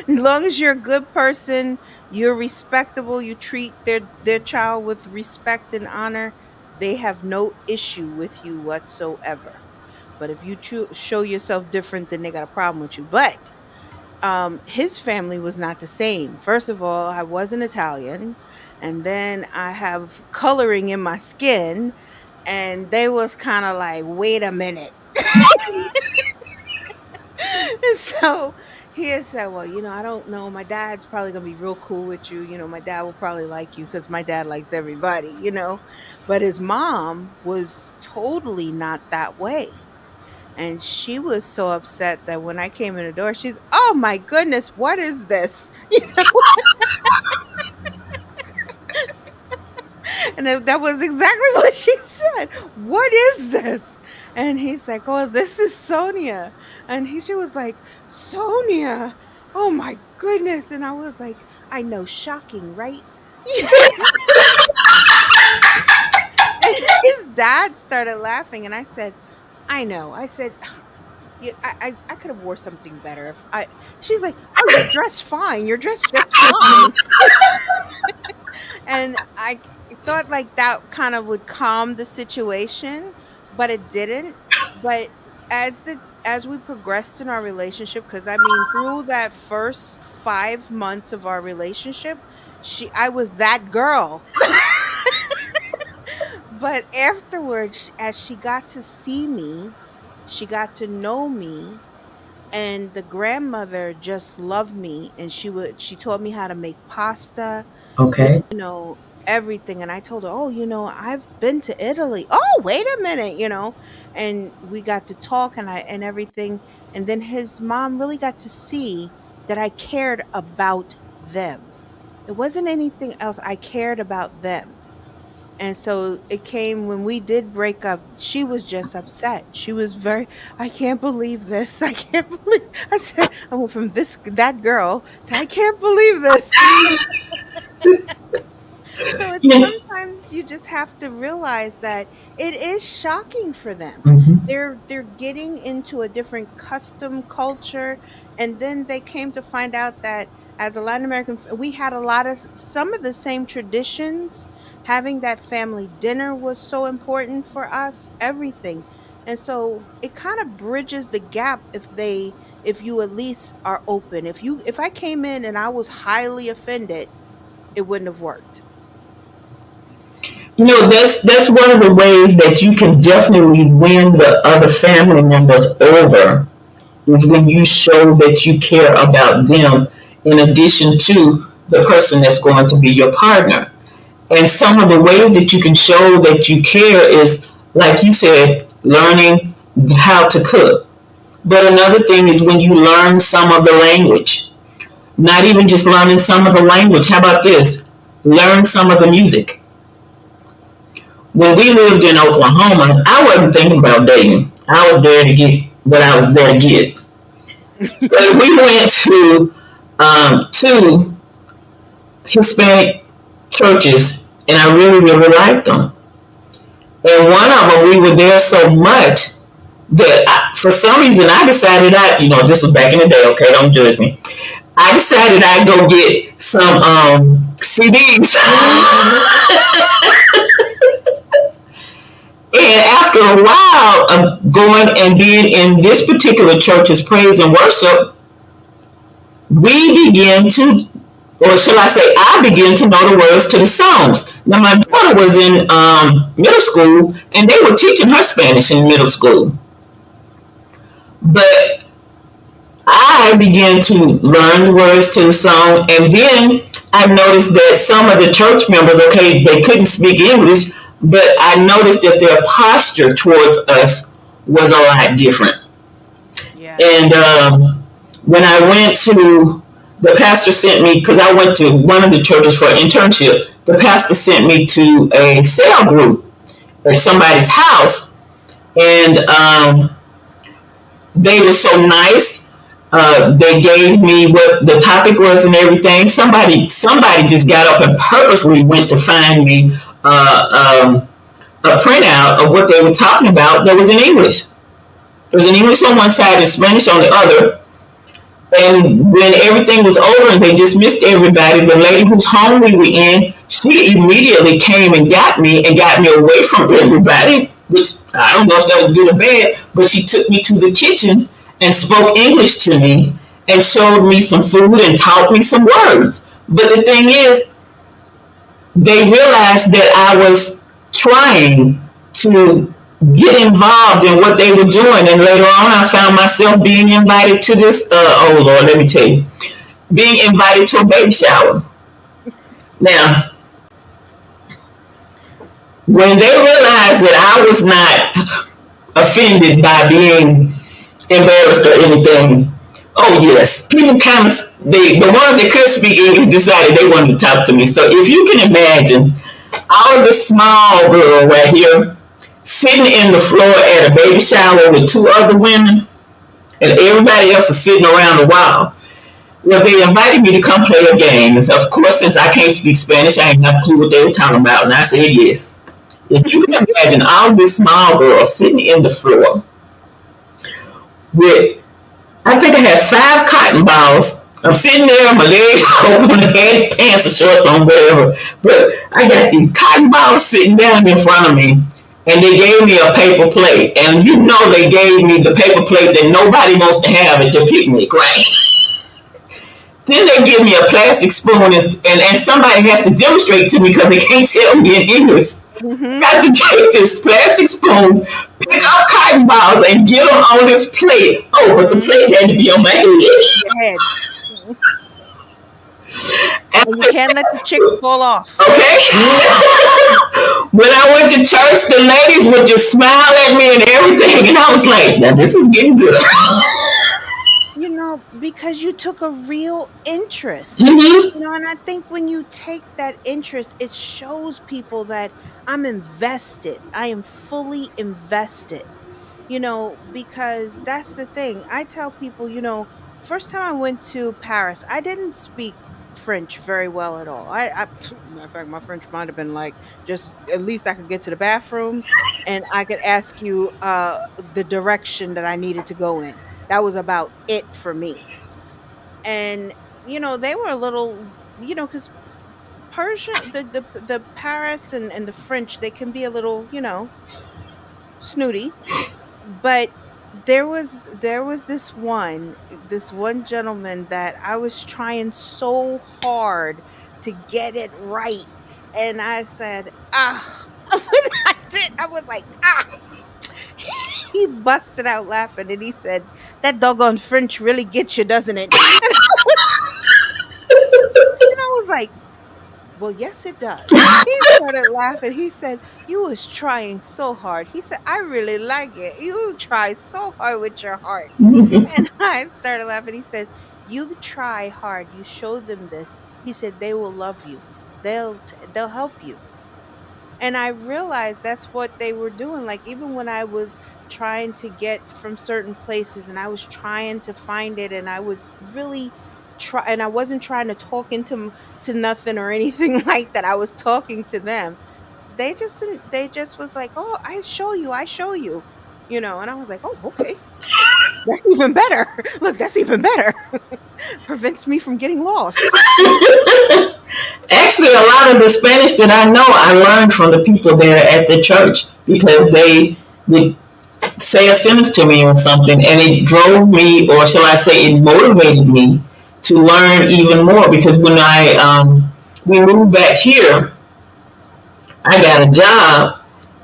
As long as you're a good person, you're respectable, you treat their child with respect and honor, they have no issue with you whatsoever. But if you show yourself different, then they got a problem with you. But his family was not the same. First of all, I wasn't Italian, and then I have coloring in my skin, and they was kind of like, wait a minute. So he had said, well, I don't know, my dad's probably gonna be real cool with you, my dad will probably like you because my dad likes everybody. But his mom was totally not that way. And she was so upset that when I came in the door, she's, oh my goodness, what is this? And that was exactly what she said. What is this? And he's like, oh, this is Sonia. And she was like, Sonia, oh my goodness. And I was like, I know, shocking, right? And his dad started laughing, and I said, I know. I said, yeah, I could have wore something better. If I, she's like, oh, you're dressed fine. You're dressed just fine. And I thought like that kind of would calm the situation, but it didn't. But as we progressed in our relationship, because I mean, through that first 5 months of our relationship, I was that girl. But afterwards, as she got to see me, she got to know me, and the grandmother just loved me, and she taught me how to make pasta, you Okay. know, everything. And I told her, oh, I've been to Italy. Oh, wait a minute. And we got to talk, and everything. And then his mom really got to see that I cared about them. It wasn't anything else. I cared about them. And so it came when we did break up. She was just upset. She was very, I can't believe this. I can't believe. I said, I went from that girl to I can't believe this. So it's Yeah. sometimes you just have to realize that it is shocking for them. Mhm. They're getting into a different custom culture, and then they came to find out that as a Latin American, we had a lot of some of the same traditions. Having that family dinner was so important for us, everything. And so it kind of bridges the gap if you at least are open. If I came in and I was highly offended, it wouldn't have worked. That's one of the ways that you can definitely win the other family members over is when you show that you care about them in addition to the person that's going to be your partner. And some of the ways that you can show that you care is, like you said, learning how to cook. But another thing is when you learn some of the language. Not even just learning some of the language. How about this? Learn some of the music. When we lived in Oklahoma, I wasn't thinking about dating. I was there to get what I was there to get. But we went to two Hispanic churches, and I really, really liked them. And one of them, we were there so much that for some reason I decided this was back in the day. Okay, don't judge me. I decided I'd go get some CDs. And after a while of going and being in this particular church's praise and worship, we began to, or shall I say, I began to know the words to the songs. Now, my daughter was in middle school, and they were teaching her Spanish in middle school. But I began to learn the words to the song, and then I noticed that some of the church members, okay, they couldn't speak English, but I noticed that their posture towards us was a lot different. And Yes. when I went to, the pastor sent me, because I went to one of the churches for an internship, the pastor sent me to a cell group at somebody's house, and they were so nice. They gave me what the topic was and everything. Somebody just got up and purposely went to find me a printout of what they were talking about that was in English. It was in English on one side and Spanish on the other. And when everything was over and they dismissed everybody, the lady whose home we were in, she immediately came and got me away from everybody, which I don't know if that was good or bad, but she took me to the kitchen and spoke English to me and showed me some food and taught me some words. But the thing is, they realized that I was trying to get involved in what they were doing. And later on, I found myself being invited to this, oh Lord, let me tell you, being invited to a baby shower. Now, when they realized that I was not offended by being embarrassed or anything, oh yes, people kind of, the ones that could speak English decided they wanted to talk to me. So if you can imagine, I was this small girl right here sitting in the floor at a baby shower with two other women, and everybody else is sitting around the wall. Well, they invited me to come play a game. And of course, since I can't speak Spanish, I ain't got a clue what they were talking about. And I said, yes. If you can imagine all this small girl sitting in the floor with, I think I had 5 cotton balls. I'm sitting there, my legs open, I had pants or shorts on, whatever. But I got these cotton balls sitting down in front of me, and they gave me a paper plate. And you know they gave me the paper plate that nobody wants to have at your picnic, right? Then they give me a plastic spoon, and somebody has to demonstrate to me because they can't tell me in English. Mm-hmm. Got to take this plastic spoon, pick up cotton balls, and get them on this plate. Oh, but the Mm-hmm. plate had to be on my Your head. head. And you And can't let the chick fall off. okay. When I went to church, the ladies would just smile at me and everything, and I was like, "Now this is getting good." Because you took a real interest. Mm-hmm. And I think when you take that interest, it shows people that I'm invested. I am fully invested. Because that's the thing. I tell people, first time I went to Paris, I didn't speak French very well at all. Matter of fact, my French might have been like, just at least I could get to the bathroom and I could ask you the direction that I needed to go in. That was about it for me. And they were a little, because Persian, the Paris and the French, they can be a little, snooty. But there was this one gentleman that I was trying so hard to get it right, and I said, when I was like, he busted out laughing and he said, "That doggone French really gets you, doesn't it?" And I was like, "Well, yes, it does." He started laughing. He said, "You was trying so hard." He said, "I really like it. You try so hard with your heart." And I started laughing. He said, "You try hard. You show them this." He said, "They will love you. They'll help you." And I realized that's what they were doing. Like, even when I was trying to get from certain places and I was trying to find it, and I would really try, and I wasn't trying to talk to nothing or anything like that. I was talking to them. They just was like, "Oh, I show you." And I was like, "Oh, okay. That's even better." Look, that's even better. Prevents me from getting lost. Actually, a lot of the Spanish that I know, I learned from the people there at the church because they would say a sentence to me or something, and it drove me, or shall I say, it motivated me to learn even more. Because when we moved back here, I got a job,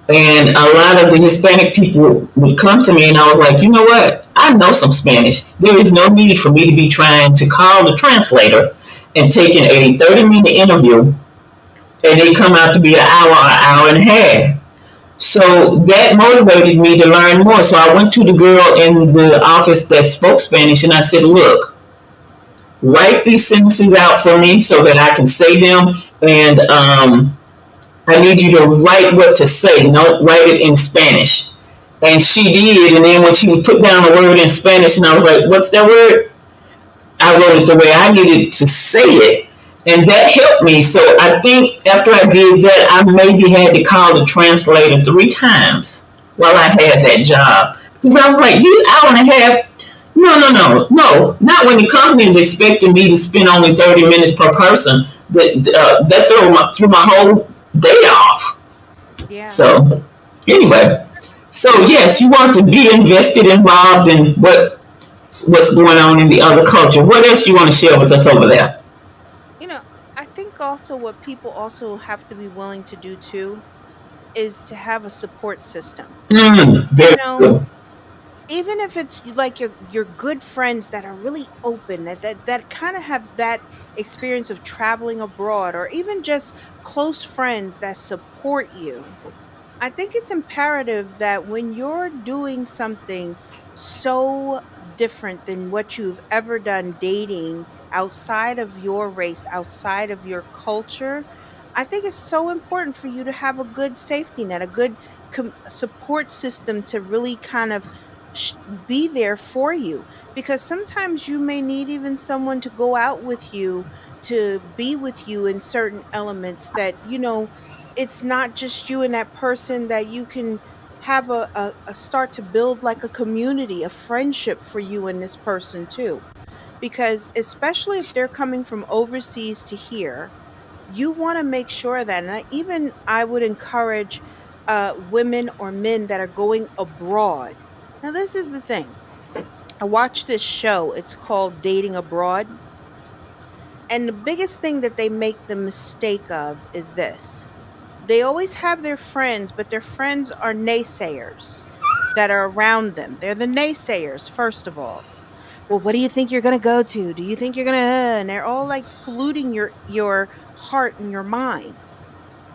And a lot of the Hispanic people would come to me, and I was like, you know what? I know some Spanish. There is no need for me to be trying to call the translator and taking a 30-minute interview, and they come out to be an hour and a half. So that motivated me to learn more. So I went to the girl in the office that spoke Spanish, and I said, look, write these sentences out for me so that I can say them. And I need you to write what to say. Don't write it in Spanish. And she did. And then when she would put down a word in Spanish, and I was like, what's that word? I wrote it the way I needed to say it. And that helped me. So I think after I did that, I maybe had to call the translator 3 times while I had that job. Because I was like, you hour and a half. No. Not when the company is expecting me to spend only 30 minutes per person. That threw my whole day off. Yeah. So anyway, so yes, you want to be invested, involved in what's going on in the other culture. What else you want to share with us over there? You know, I think also what people also have to be willing to do too is to have a support system. You Very know, good. even if it's like your good friends that are really open, that kind of have that experience of traveling abroad, or even just close friends that support you. I think it's imperative that when you're doing something so different than what you've ever done, dating outside of your race, outside of your culture, I think it's so important for you to have a good safety net, a good support system to really kind of sh- be there for you. Because sometimes you may need even someone to go out with you, to be with you in certain elements that, it's not just you and that person, that you can have a start to build like a community, a friendship for you and this person too. Because especially if they're coming from overseas to here, you want to make sure that, and I would encourage women or men that are going abroad. Now, this is the thing. I watched this show. It's called Dating Abroad. And the biggest thing that they make the mistake of is this: they always have their friends, but their friends are naysayers that are around them. They're the naysayers, first of all. Well, what do you think you're going to go to? Do you think you're going to? And they're all like polluting your heart and your mind.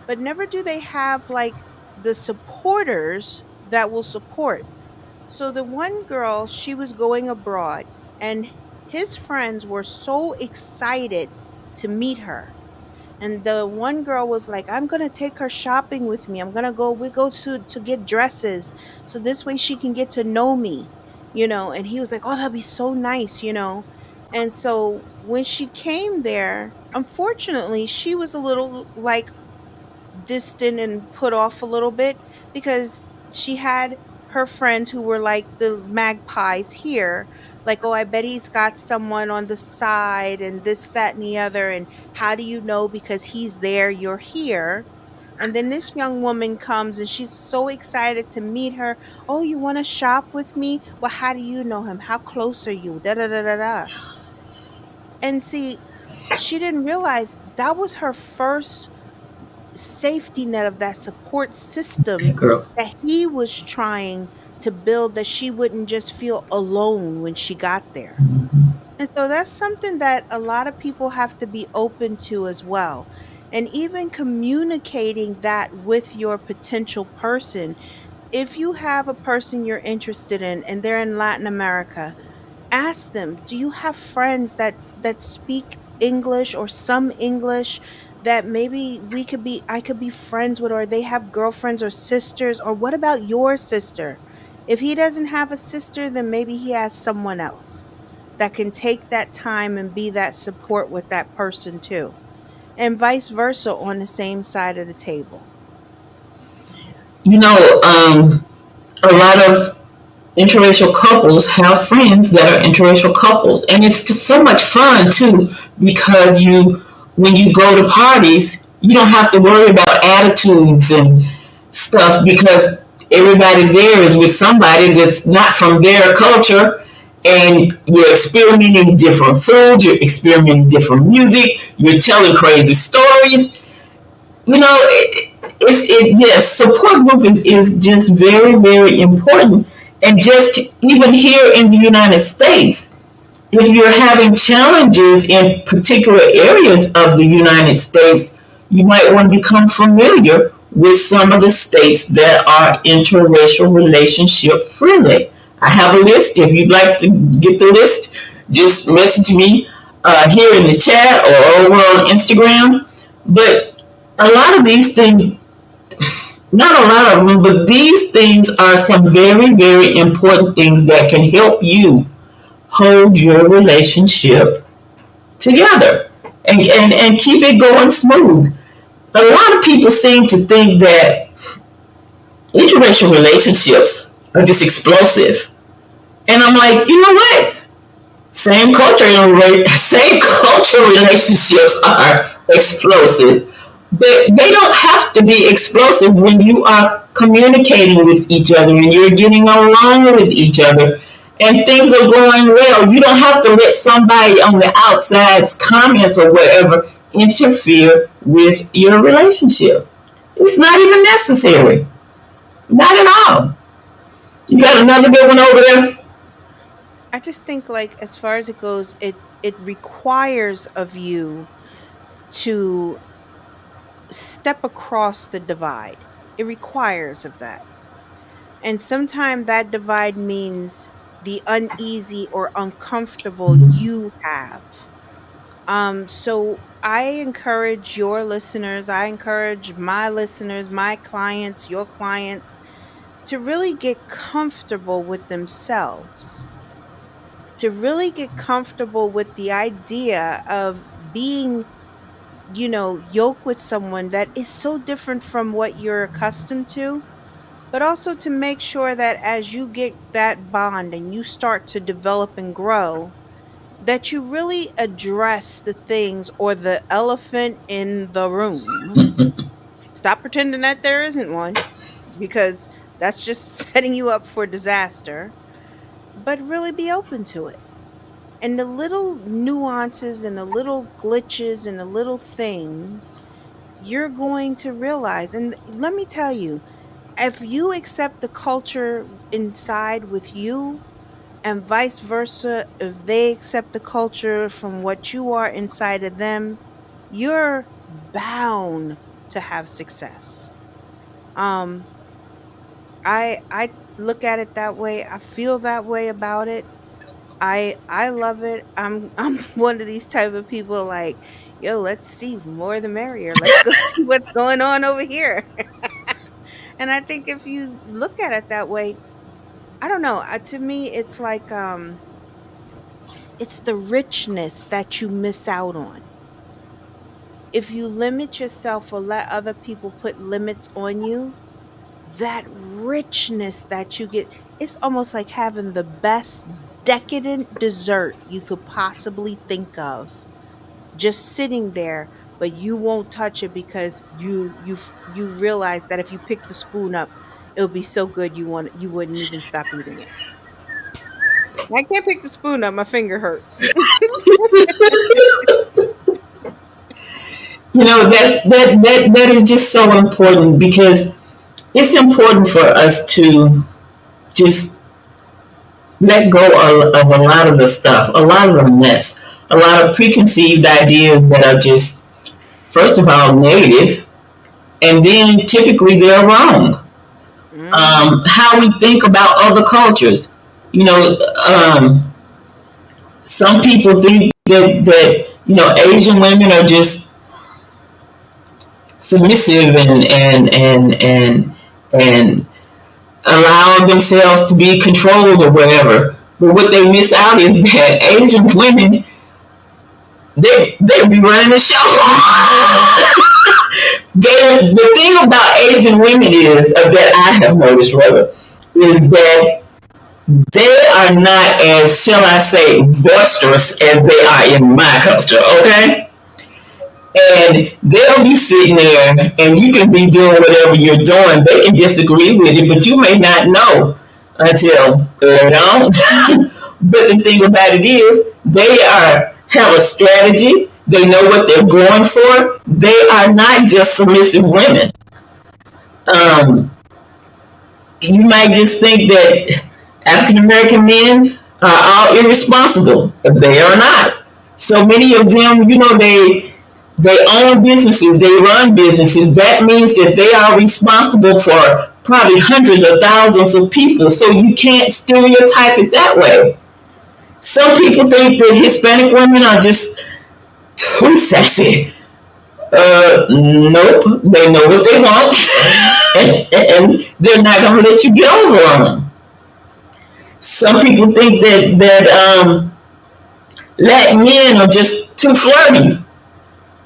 But never do they have like the supporters that will support. So the one girl, she was going abroad, and his friends were so excited to meet her. And the one girl was like, I'm gonna take her shopping with me. We go to get dresses, so this way she can get to know me. And he was like, oh, that'd be so nice. And so when she came there, unfortunately, she was a little like distant and put off a little bit, because she had her friends who were like the magpies here, like, oh, I bet he's got someone on the side and this, that, and the other. And how do you know? Because he's there, you're here. And then this young woman comes and she's so excited to meet her. Oh, you want to shop with me? Well, how do you know him? How close are you? Da da da da da. And see, she didn't realize that was her first safety net of that support Okay, system girl. that he was trying to build, that she wouldn't just feel alone when she got there. And so that's something that a lot of people have to be open to as well. And even communicating that with your potential person. If you have a person you're interested in and they're in Latin America, ask them, do you have friends that speak English or some English, that maybe I could be friends with, or they have girlfriends or sisters? Or what about your sister? If he doesn't have a sister, then maybe he has someone else that can take that time and be that support with that person too, and vice versa on the same side of the table. You know, a lot of interracial couples have friends that are interracial couples, and it's just so much fun too, because when you go to parties, you don't have to worry about attitudes and stuff, because everybody there is with somebody that's not from their culture, and you're experimenting different foods, you're experimenting different music, you're telling crazy stories. Yes, support group is just very, very important. And just even here in the United States, if you're having challenges in particular areas of the United States, you might want to become familiar with some of the states that are interracial relationship friendly. I have a list. If you'd like to get the list, just message me here in the chat or over on Instagram. But a lot of these things, not a lot of them, but these things are some very, very important things that can help you hold your relationship together and keep it going smooth. A lot of people seem to think that interracial relationships are just explosive. And I'm like, you know what? Same cultural relationships are explosive, but they don't have to be explosive when you are communicating with each other and you're getting along with each other and things are going well. You don't have to let somebody on the outside's comments or whatever interfere with your relationship. It's not even necessary. Not at all. You got another good one over there? I just think, like, as far as it goes, it requires of you to step across the divide. It requires of that. And sometimes that divide means the uneasy or uncomfortable you have. So I encourage your listeners, I encourage my listeners, my clients, your clients, to really get comfortable with themselves, to really get comfortable with the idea of being, yoked with someone that is so different from what you're accustomed to, but also to make sure that as you get that bond and you start to develop and grow, that you really address the things or the elephant in the room. Stop pretending that there isn't one, because that's just setting you up for disaster, but really be open to it. And the little nuances and the little glitches and the little things you're going to realize. And let me tell you, if you accept the culture inside with you, and vice versa, if they accept the culture from what you are inside of them, you're bound to have success. Um, I look at it that way. I feel that way about it. I love it. I'm one of these type of people like, yo, let's see, more the merrier. Let's go see what's going on over here. And I think if you look at it that way, I don't know. To me, it's like it's the richness that you miss out on. If you limit yourself or let other people put limits on you, that richness that you get, it's almost like having the best decadent dessert you could possibly think of, just sitting there, but you won't touch it because you realize that if you pick the spoon up, it'll be so good you wouldn't even stop eating it. I can't pick the spoon up, my finger hurts. That is just so important because it's important for us to just let go of a lot of the stuff, a lot of the mess, a lot of preconceived ideas that are just, first of all, negative, and then typically they're wrong. Hmm. How we think about other cultures. You know, some people think that Asian women are just submissive and allow themselves to be controlled or whatever. But what they miss out is that Asian women they be running the show. The thing about Asian women is that I have noticed rather is that they are not as, shall I say, boisterous as they are in my culture, okay? And they'll be sitting there and you can be doing whatever you're doing. They can disagree with it, but you may not know until later on. But the thing about it is they have a strategy. They know what they're going for. They are not just submissive women. Um, you might just think that African American men are all irresponsible, but they are not. So many of them, they own businesses, they run businesses. That means that they are responsible for probably hundreds or thousands of people. So you can't stereotype it that way. Some people think that Hispanic women are just too sassy. Nope, they know what they want, and they're not going to let you get over on them. Some people think that Latin men are just too flirty.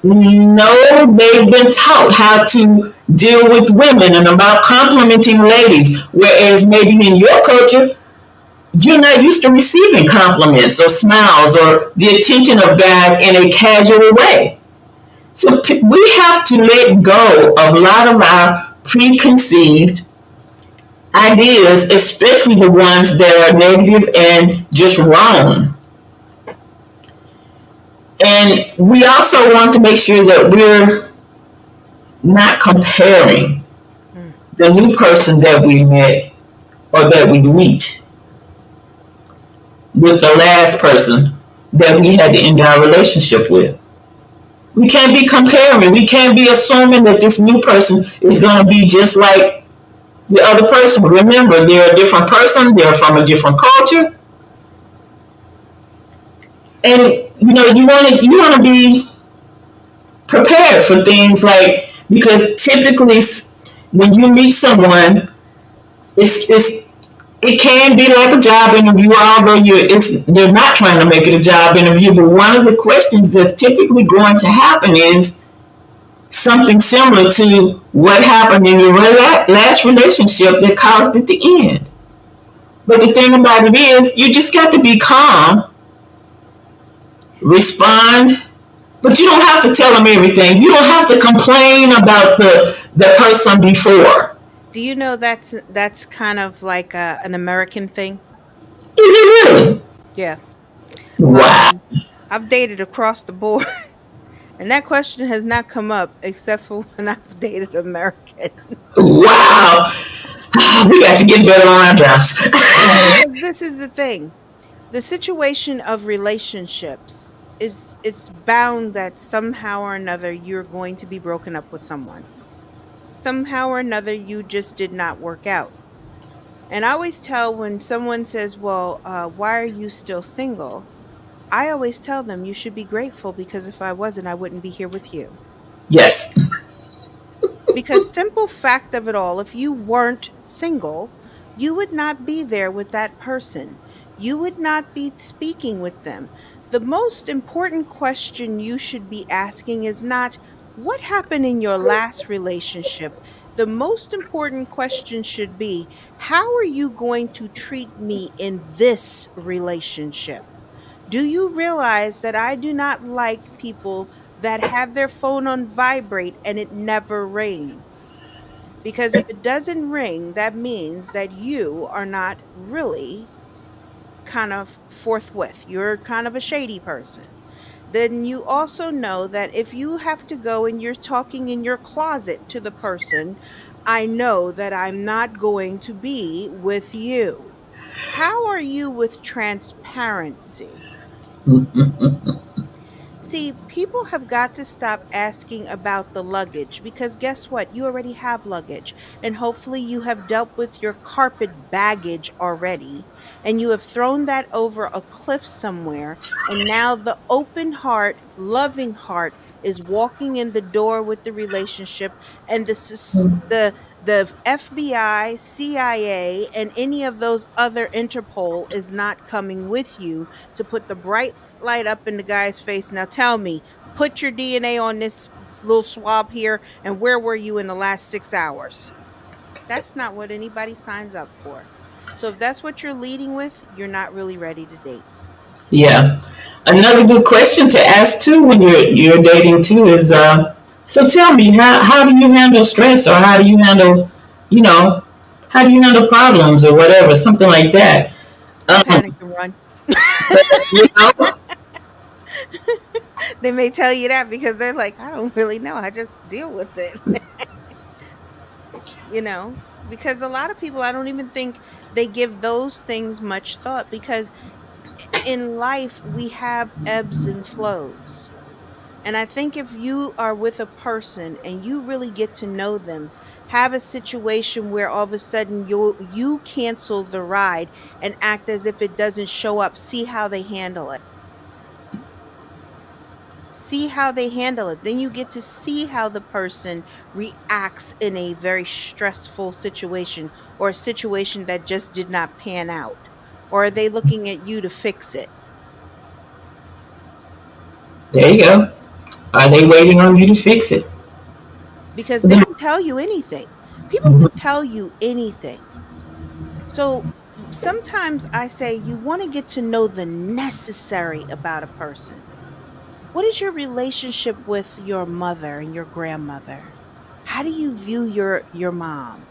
No, they've been taught how to deal with women and about complimenting ladies, whereas maybe in your culture, you're not used to receiving compliments or smiles or the attention of guys in a casual way. So we have to let go of a lot of our preconceived ideas, especially the ones that are negative and just wrong. And we also want to make sure that we're not comparing Mm. the new person that we met or that we meet with the last person that we had to end our relationship with. We can't be comparing. We can't be assuming that this new person is going to be just like the other person. Remember, they're a different person. They're from a different culture, and you want to be prepared for things like, because typically when you meet someone, it's it can be like a job interview, although they're not trying to make it a job interview. But one of the questions that's typically going to happen is something similar to what happened in your last relationship that caused it to end. But the thing about it is, you just got to be calm, respond, but you don't have to tell them everything. You don't have to complain about the person before. Do you know that's kind of like an American thing? Is it really? Yeah. Wow. Um, I've dated across the board, and that question has not come up except for when I've dated American. Wow. We got to get better on our jobs. Because this is the thing. The situation of relationships is it's bound that somehow or another you're going to be broken up with someone. Somehow or another you just did not work out. And I always tell when someone says, "Well, why are you still single?" I always tell them you should be grateful because if I wasn't, I wouldn't be here with you. Yes. Because simple fact of it all, if you weren't single, you would not be there with that person. You would not be speaking with them. The most important question you should be asking is not what happened in your last relationship. The most important question should be how are you going to treat me in this relationship? Do you realize that I do not like people that have their phone on vibrate and it never rings? Because if it doesn't ring, that means that you are not really kind of forthwith. You're kind of a shady person. Then you also know that if you have to go and you're talking in your closet to the person, I know that I'm not going to be with you. How are you with transparency? See, people have got to stop asking about the luggage because guess what? You already have luggage, and hopefully, you have dealt with your carpet baggage already, and you have thrown that over a cliff somewhere. And now, the open heart, loving heart is walking in the door with the relationship, and the FBI, CIA, and any of those other Interpol is not coming with you to put the bright light up in the guy's face. Now tell me, put your DNA on this little swab here, and where were you in the last 6 hours? That's not what anybody signs up for. So if that's what you're leading with, you're not really ready to date. Yeah. Another good question to ask too when you're dating too is, so tell me, how do you handle stress, or how do you handle, you know how do you handle problems or whatever, something like that. I Um, panic and run. you know, They may tell you that because they're like, I don't really know. I just deal with it. you know, because a lot of people, I don't even think they give those things much thought because in life we have ebbs and flows. And I think if you are with a person and you really get to know them, have a situation where all of a sudden you cancel the ride and act as if it doesn't show up, see how they handle it. See how they handle it. Then you get to see how the person reacts in a very stressful situation or a situation that just did not pan out. Or are they looking at you to fix it? There you go. Are they waiting on you to fix it? Because they can tell you anything. People can tell you anything. So sometimes I say you want to get to know the necessary about a person. What is your relationship with your mother and your grandmother? How do you view your mom?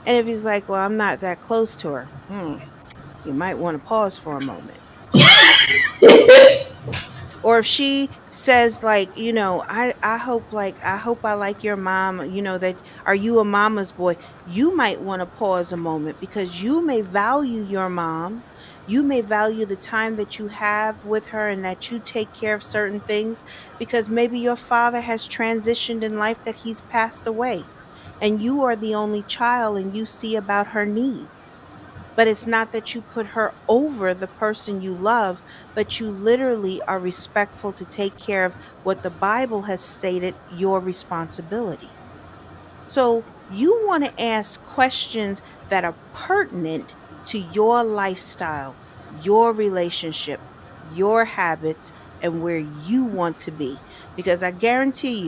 And if he's like, "Well, I'm not that close to her," you might want to pause for a moment. Or if she says like, I hope I like your mom, that are you a mama's boy? You might want to pause a moment because you may value your mom. You may value the time that you have with her and that you take care of certain things because maybe your father has transitioned in life, that he's passed away, and you are the only child and you see about her needs. But it's not that you put her over the person you love, but you literally are respectful to take care of what the Bible has stated your responsibility. So you want to ask questions that are pertinent to your lifestyle, your relationship, your habits, and where you want to be. Because I guarantee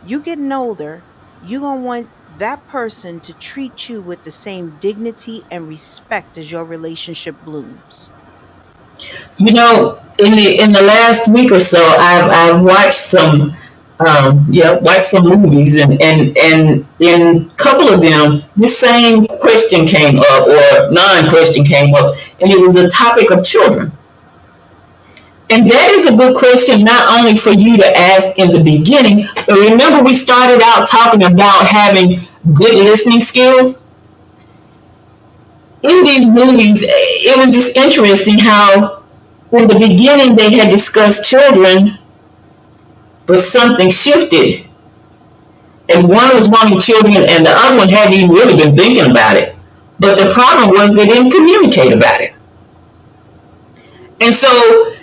you getting older, you're going to want that person to treat you with the same dignity and respect as your relationship blooms. In the last week or so, I've watched some, watched some movies, and in a couple of them, the same question came up or non-question came up, and it was a topic of children. And that is a good question, not only for you to ask in the beginning, but remember we started out talking about having good listening skills. In these movies, it was just interesting how in the beginning they had discussed children, but something shifted. And one was wanting children, and the other one hadn't even really been thinking about it. But the problem was they didn't communicate about it. And so,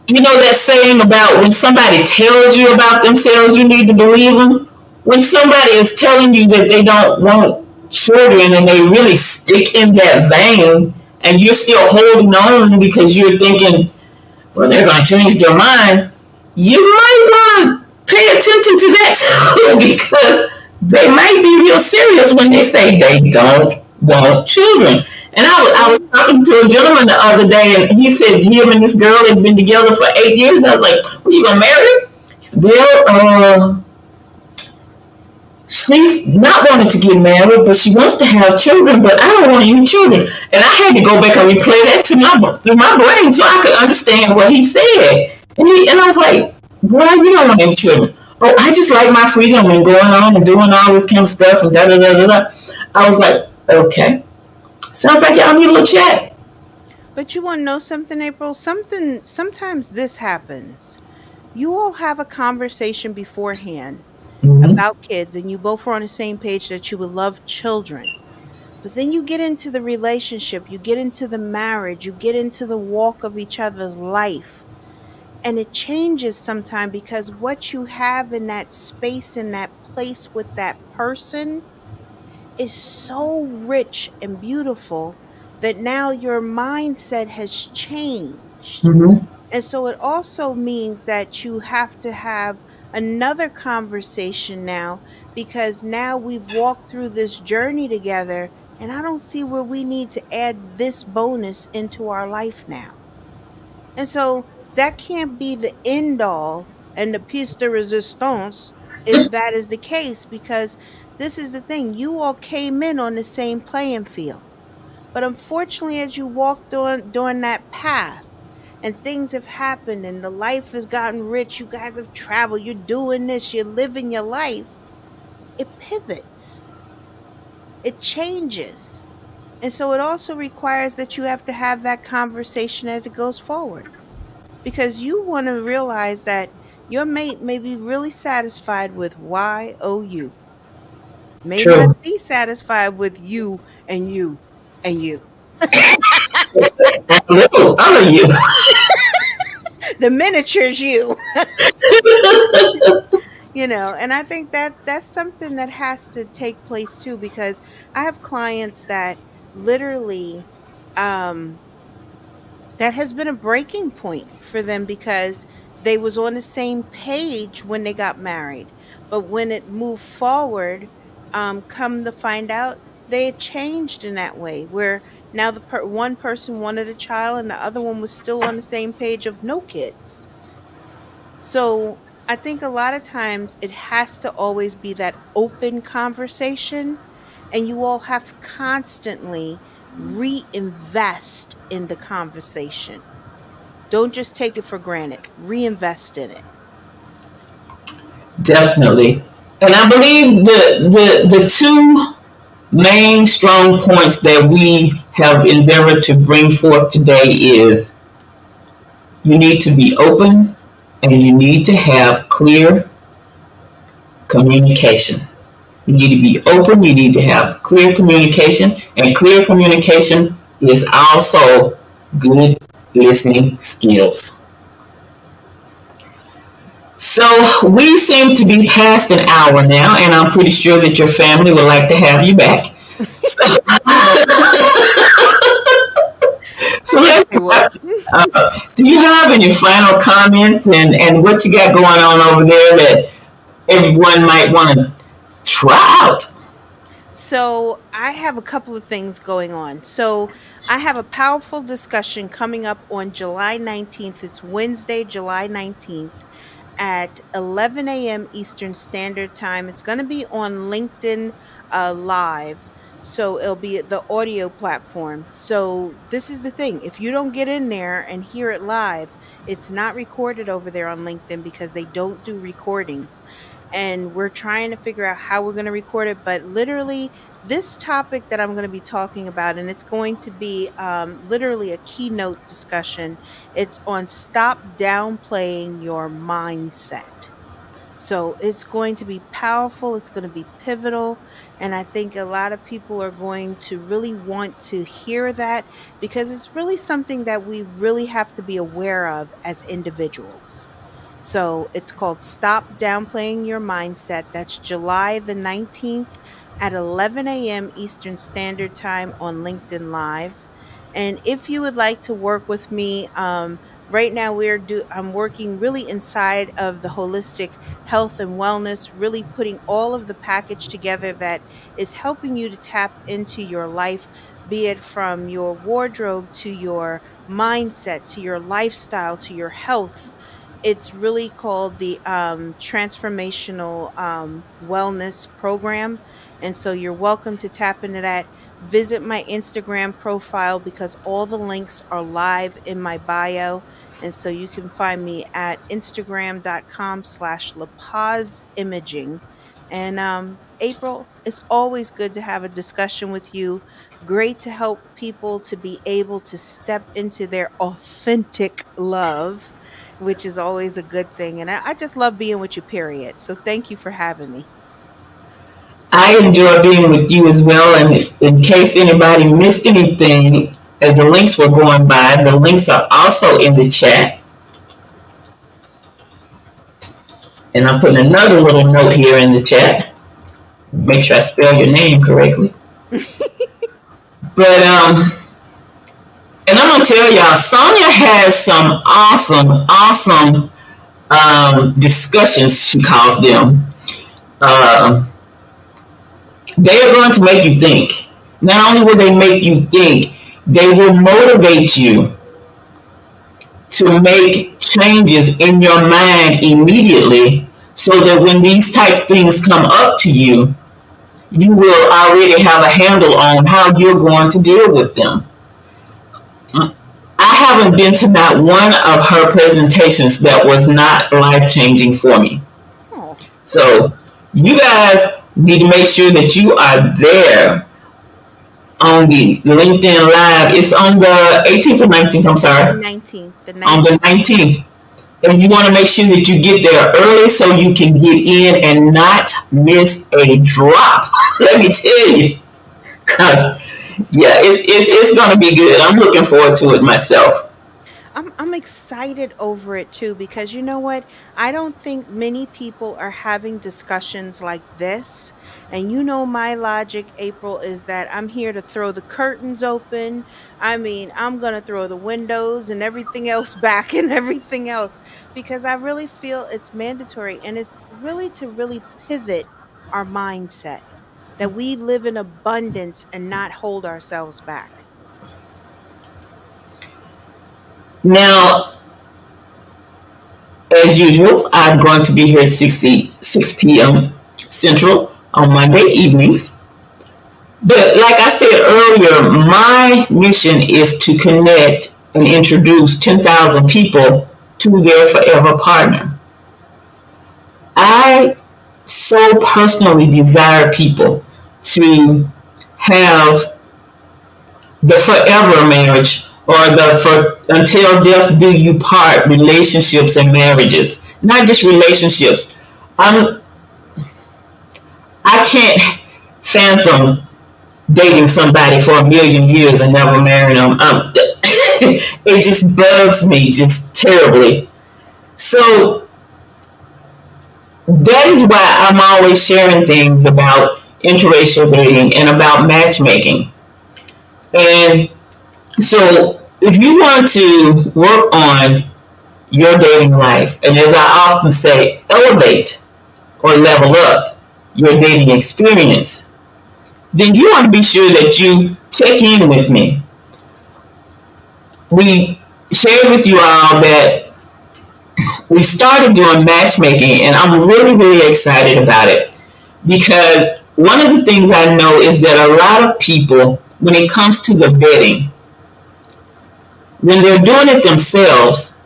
that saying about when somebody tells you about themselves, you need to believe them. When somebody is telling you that they don't want children and they really stick in that vein, and you're still holding on because you're thinking, well, they're going to change their mind, you might want to pay attention to that too because they might be real serious when they say they don't want children. And I was talking to a gentleman the other day, and he said him and this girl had been together for 8 years. I was like, "Well, you gonna marry her?" He said, "Well, she's not wanting to get married, but she wants to have children. But I don't want any children." And I had to go back and replay that through my brain so I could understand what he said. And I was like, "Why you don't want any children?" "Oh, I just like my freedom and going on and doing all this kind of stuff and da da da da da." I was like, "Okay, sounds like y'all need a little chat." But you want to know something, April? Sometimes this happens. You all have a conversation beforehand Mm-hmm. about kids and you both are on the same page that you would love children. But then you get into the relationship, you get into the marriage, you get into the walk of each other's life. And it changes sometimes because what you have in that space, in that place with that person is so rich and beautiful that now your mindset has changed. Mm-hmm. And so it also means that you have to have another conversation now because now we've walked through this journey together and I don't see where we need to add this bonus into our life now. And so that can't be the end all and the piece de resistance if that is the case, because this is the thing. You all came in on the same playing field. But unfortunately, as you walked on during that path and things have happened and the life has gotten rich, you guys have traveled, you're doing this, you're living your life, it pivots. it changes. And so it also requires that you have to have that conversation as it goes forward, because you want to realize that your mate may be really satisfied with YOU, may not True. be satisfied with you and you and you. And little other you. The miniatures you. And I think that that's something that has to take place too, because I have clients that literally, um that has been a breaking point for them, because they was on the same page when they got married, but when it moved forward, come to find out, they had changed in that way, where now one person wanted a child and the other one was still on the same page of no kids. So I think a lot of times it has to always be that open conversation, and you all have constantly reinvest in the conversation. Don't just take it for granted. Reinvest in it. Definitely. And I believe the two main strong points that we have endeavored to bring forth today is you need to be open and you need to have clear communication. You need to be open, you need to have clear communication, and clear communication is also good listening skills. So we seem to be past an hour now, and I'm pretty sure that your family would like to have you back. So, so Yes, let's they would. do you have any final comments and what you got going on over there that everyone might want to try out? So I have a couple of things going on. So I have a powerful discussion coming up on July 19th. It's Wednesday, July 19th at 11 a.m. Eastern Standard Time. It's going to be on LinkedIn Live. So it'll be the audio platform. So this is the thing. If you don't get in there and hear it live, it's not recorded over there on LinkedIn, because they don't do recordings. And we're trying to figure out how we're going to record it. But literally, this topic that I'm going to be talking about, and it's going to be literally a keynote discussion, it's on stop downplaying your mindset. So it's going to be powerful, it's going to be pivotal, and I think a lot of people are going to really want to hear that, because it's really something that we really have to be aware of as individuals. So it's called Stop Downplaying Your Mindset. That's July the 19th at 11 a.m. Eastern Standard Time on LinkedIn Live. And if you would like to work with me, right now I'm working really inside of the holistic health and wellness, really putting all of the package together that is helping you to tap into your life, be it from your wardrobe to your mindset to your lifestyle to your health. It's really called the Transformational Wellness Program. And so you're welcome to tap into that. Visit my Instagram profile, because all the links are live in my bio. And so you can find me at instagram.com/LaPazImaging. And April, it's always good to have a discussion with you. Great to help people to be able to step into their authentic love, which is always a good thing. And I just love being with you, period. So thank you for having me. I enjoy being with you as well. And if, in case anybody missed anything as the links were going by, the links are also in the chat. And I'm putting another little note here in the chat. Make sure I spell your name correctly. But and I'm gonna tell y'all, Sonya has some awesome discussions. She calls them. Um, they are going to make you think. Not only will they make you think, they will motivate you to make changes in your mind immediately, so that when these type of things come up to you, you will already have a handle on how you're going to deal with them. I haven't been to not one of her presentations that was not life changing for me. Oh, So you guys need to make sure that you are there on the LinkedIn Live. It's on the 18th or 19th, I'm The sorry, 19th. The on the 19th. 19th. And you want to make sure that you get there early so you can get in and not miss a drop. Let me tell you. Because, yeah, it's going to be good. I'm looking forward to it myself. I'm excited over it too because you know what? I don't think many people are having discussions like this. And you know my logic, April, is that I'm here to throw the curtains open. I mean, I'm going to throw the windows and everything else back and everything else because I really feel it's mandatory and it's really to really pivot our mindset that we live in abundance and not hold ourselves back. Now, as usual, I'm going to be here at 6 p.m. Central on Monday evenings. But like I said earlier, my mission is to connect and introduce 10,000 people to their forever partner. I so personally desire people to have the forever marriage or the for until death do you part relationships and marriages. Not just relationships. I'm I can't fathom dating somebody for a million years and never marrying them. It just bugs me just terribly. So that is why I'm always sharing things about interracial dating and about matchmaking. And so if you want to work on your dating life, and as I often say, elevate or level up your dating experience, then you want to be sure that you check in with me. We shared with you all that we started doing matchmaking, and I'm really, really excited about it because one of the things I know is that a lot of people, when it comes to the vetting, when they're doing it themselves,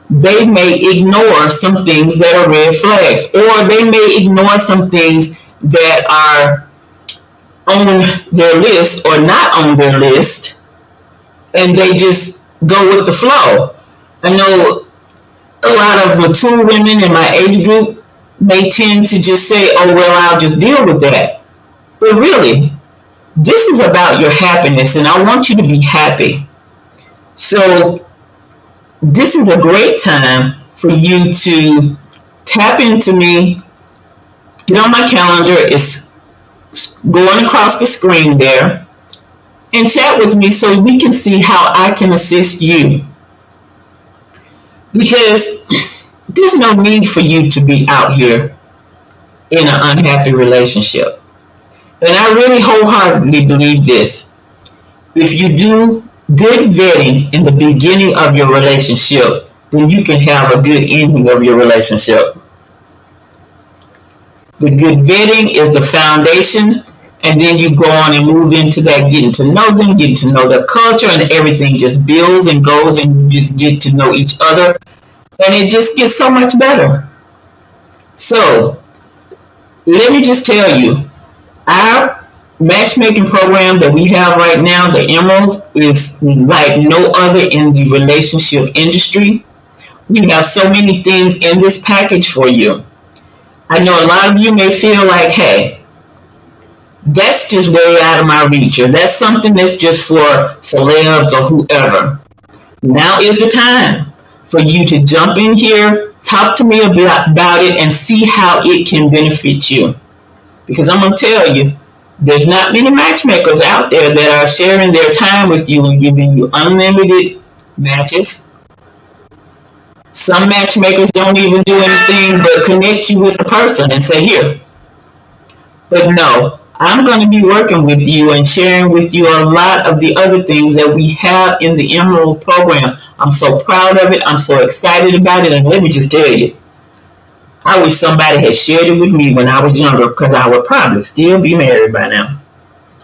they may ignore some things that are red flags, or they may ignore some things that are on their list or not on their list, and they just go with the flow. I know a lot of mature women in my age group may tend to just say, oh, well, I'll just deal with that. But really, this is about your happiness, and I want you to be happy. So, this is a great time for you to tap into me, get on my calendar, it's going across the screen there, and chat with me so we can see how I can assist you. Because there's no need for you to be out here in an unhappy relationship. And I really wholeheartedly believe this. If you do good vetting in the beginning of your relationship, then you can have a good ending of your relationship. The good vetting is the foundation, and then you go on and move into that getting to know them, getting to know their culture, and everything just builds and goes, and you just get to know each other, and it just gets so much better. So, let me just tell you, our matchmaking program that we have right now, the Emerald, is like no other in the relationship industry. We have so many things in this package for you. I know a lot of you may feel like, hey, that's just way out of my reach, or that's something that's just for celebs or whoever. Now is the time for you to jump in here, talk to me about it, and see how it can benefit you. Because I'm going to tell you, there's not many matchmakers out there that are sharing their time with you and giving you unlimited matches. Some matchmakers don't even do anything but connect you with the person and say, here. But no, I'm going to be working with you and sharing with you a lot of the other things that we have in the Emerald program. I'm so proud of it. I'm so excited about it. And let me just tell you, I wish somebody had shared it with me when I was younger, because I would probably still be married by now.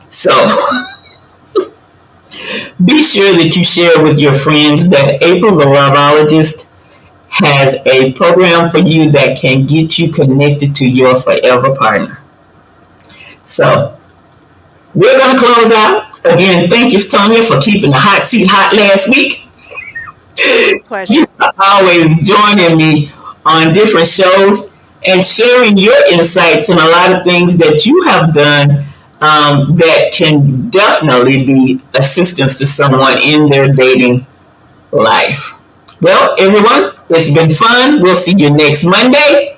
So be sure that you share with your friends that April the LOVEologist has a program for you that can get you connected to your forever partner. So we're going to close out. Again, thank you, Sonya, for keeping the hot seat hot last week. True You pleasure. are always joining me on different shows and sharing your insights and a lot of things that you have done that can definitely be assistance to someone in their dating life. Well, everyone, it's been fun. We'll see you next Monday.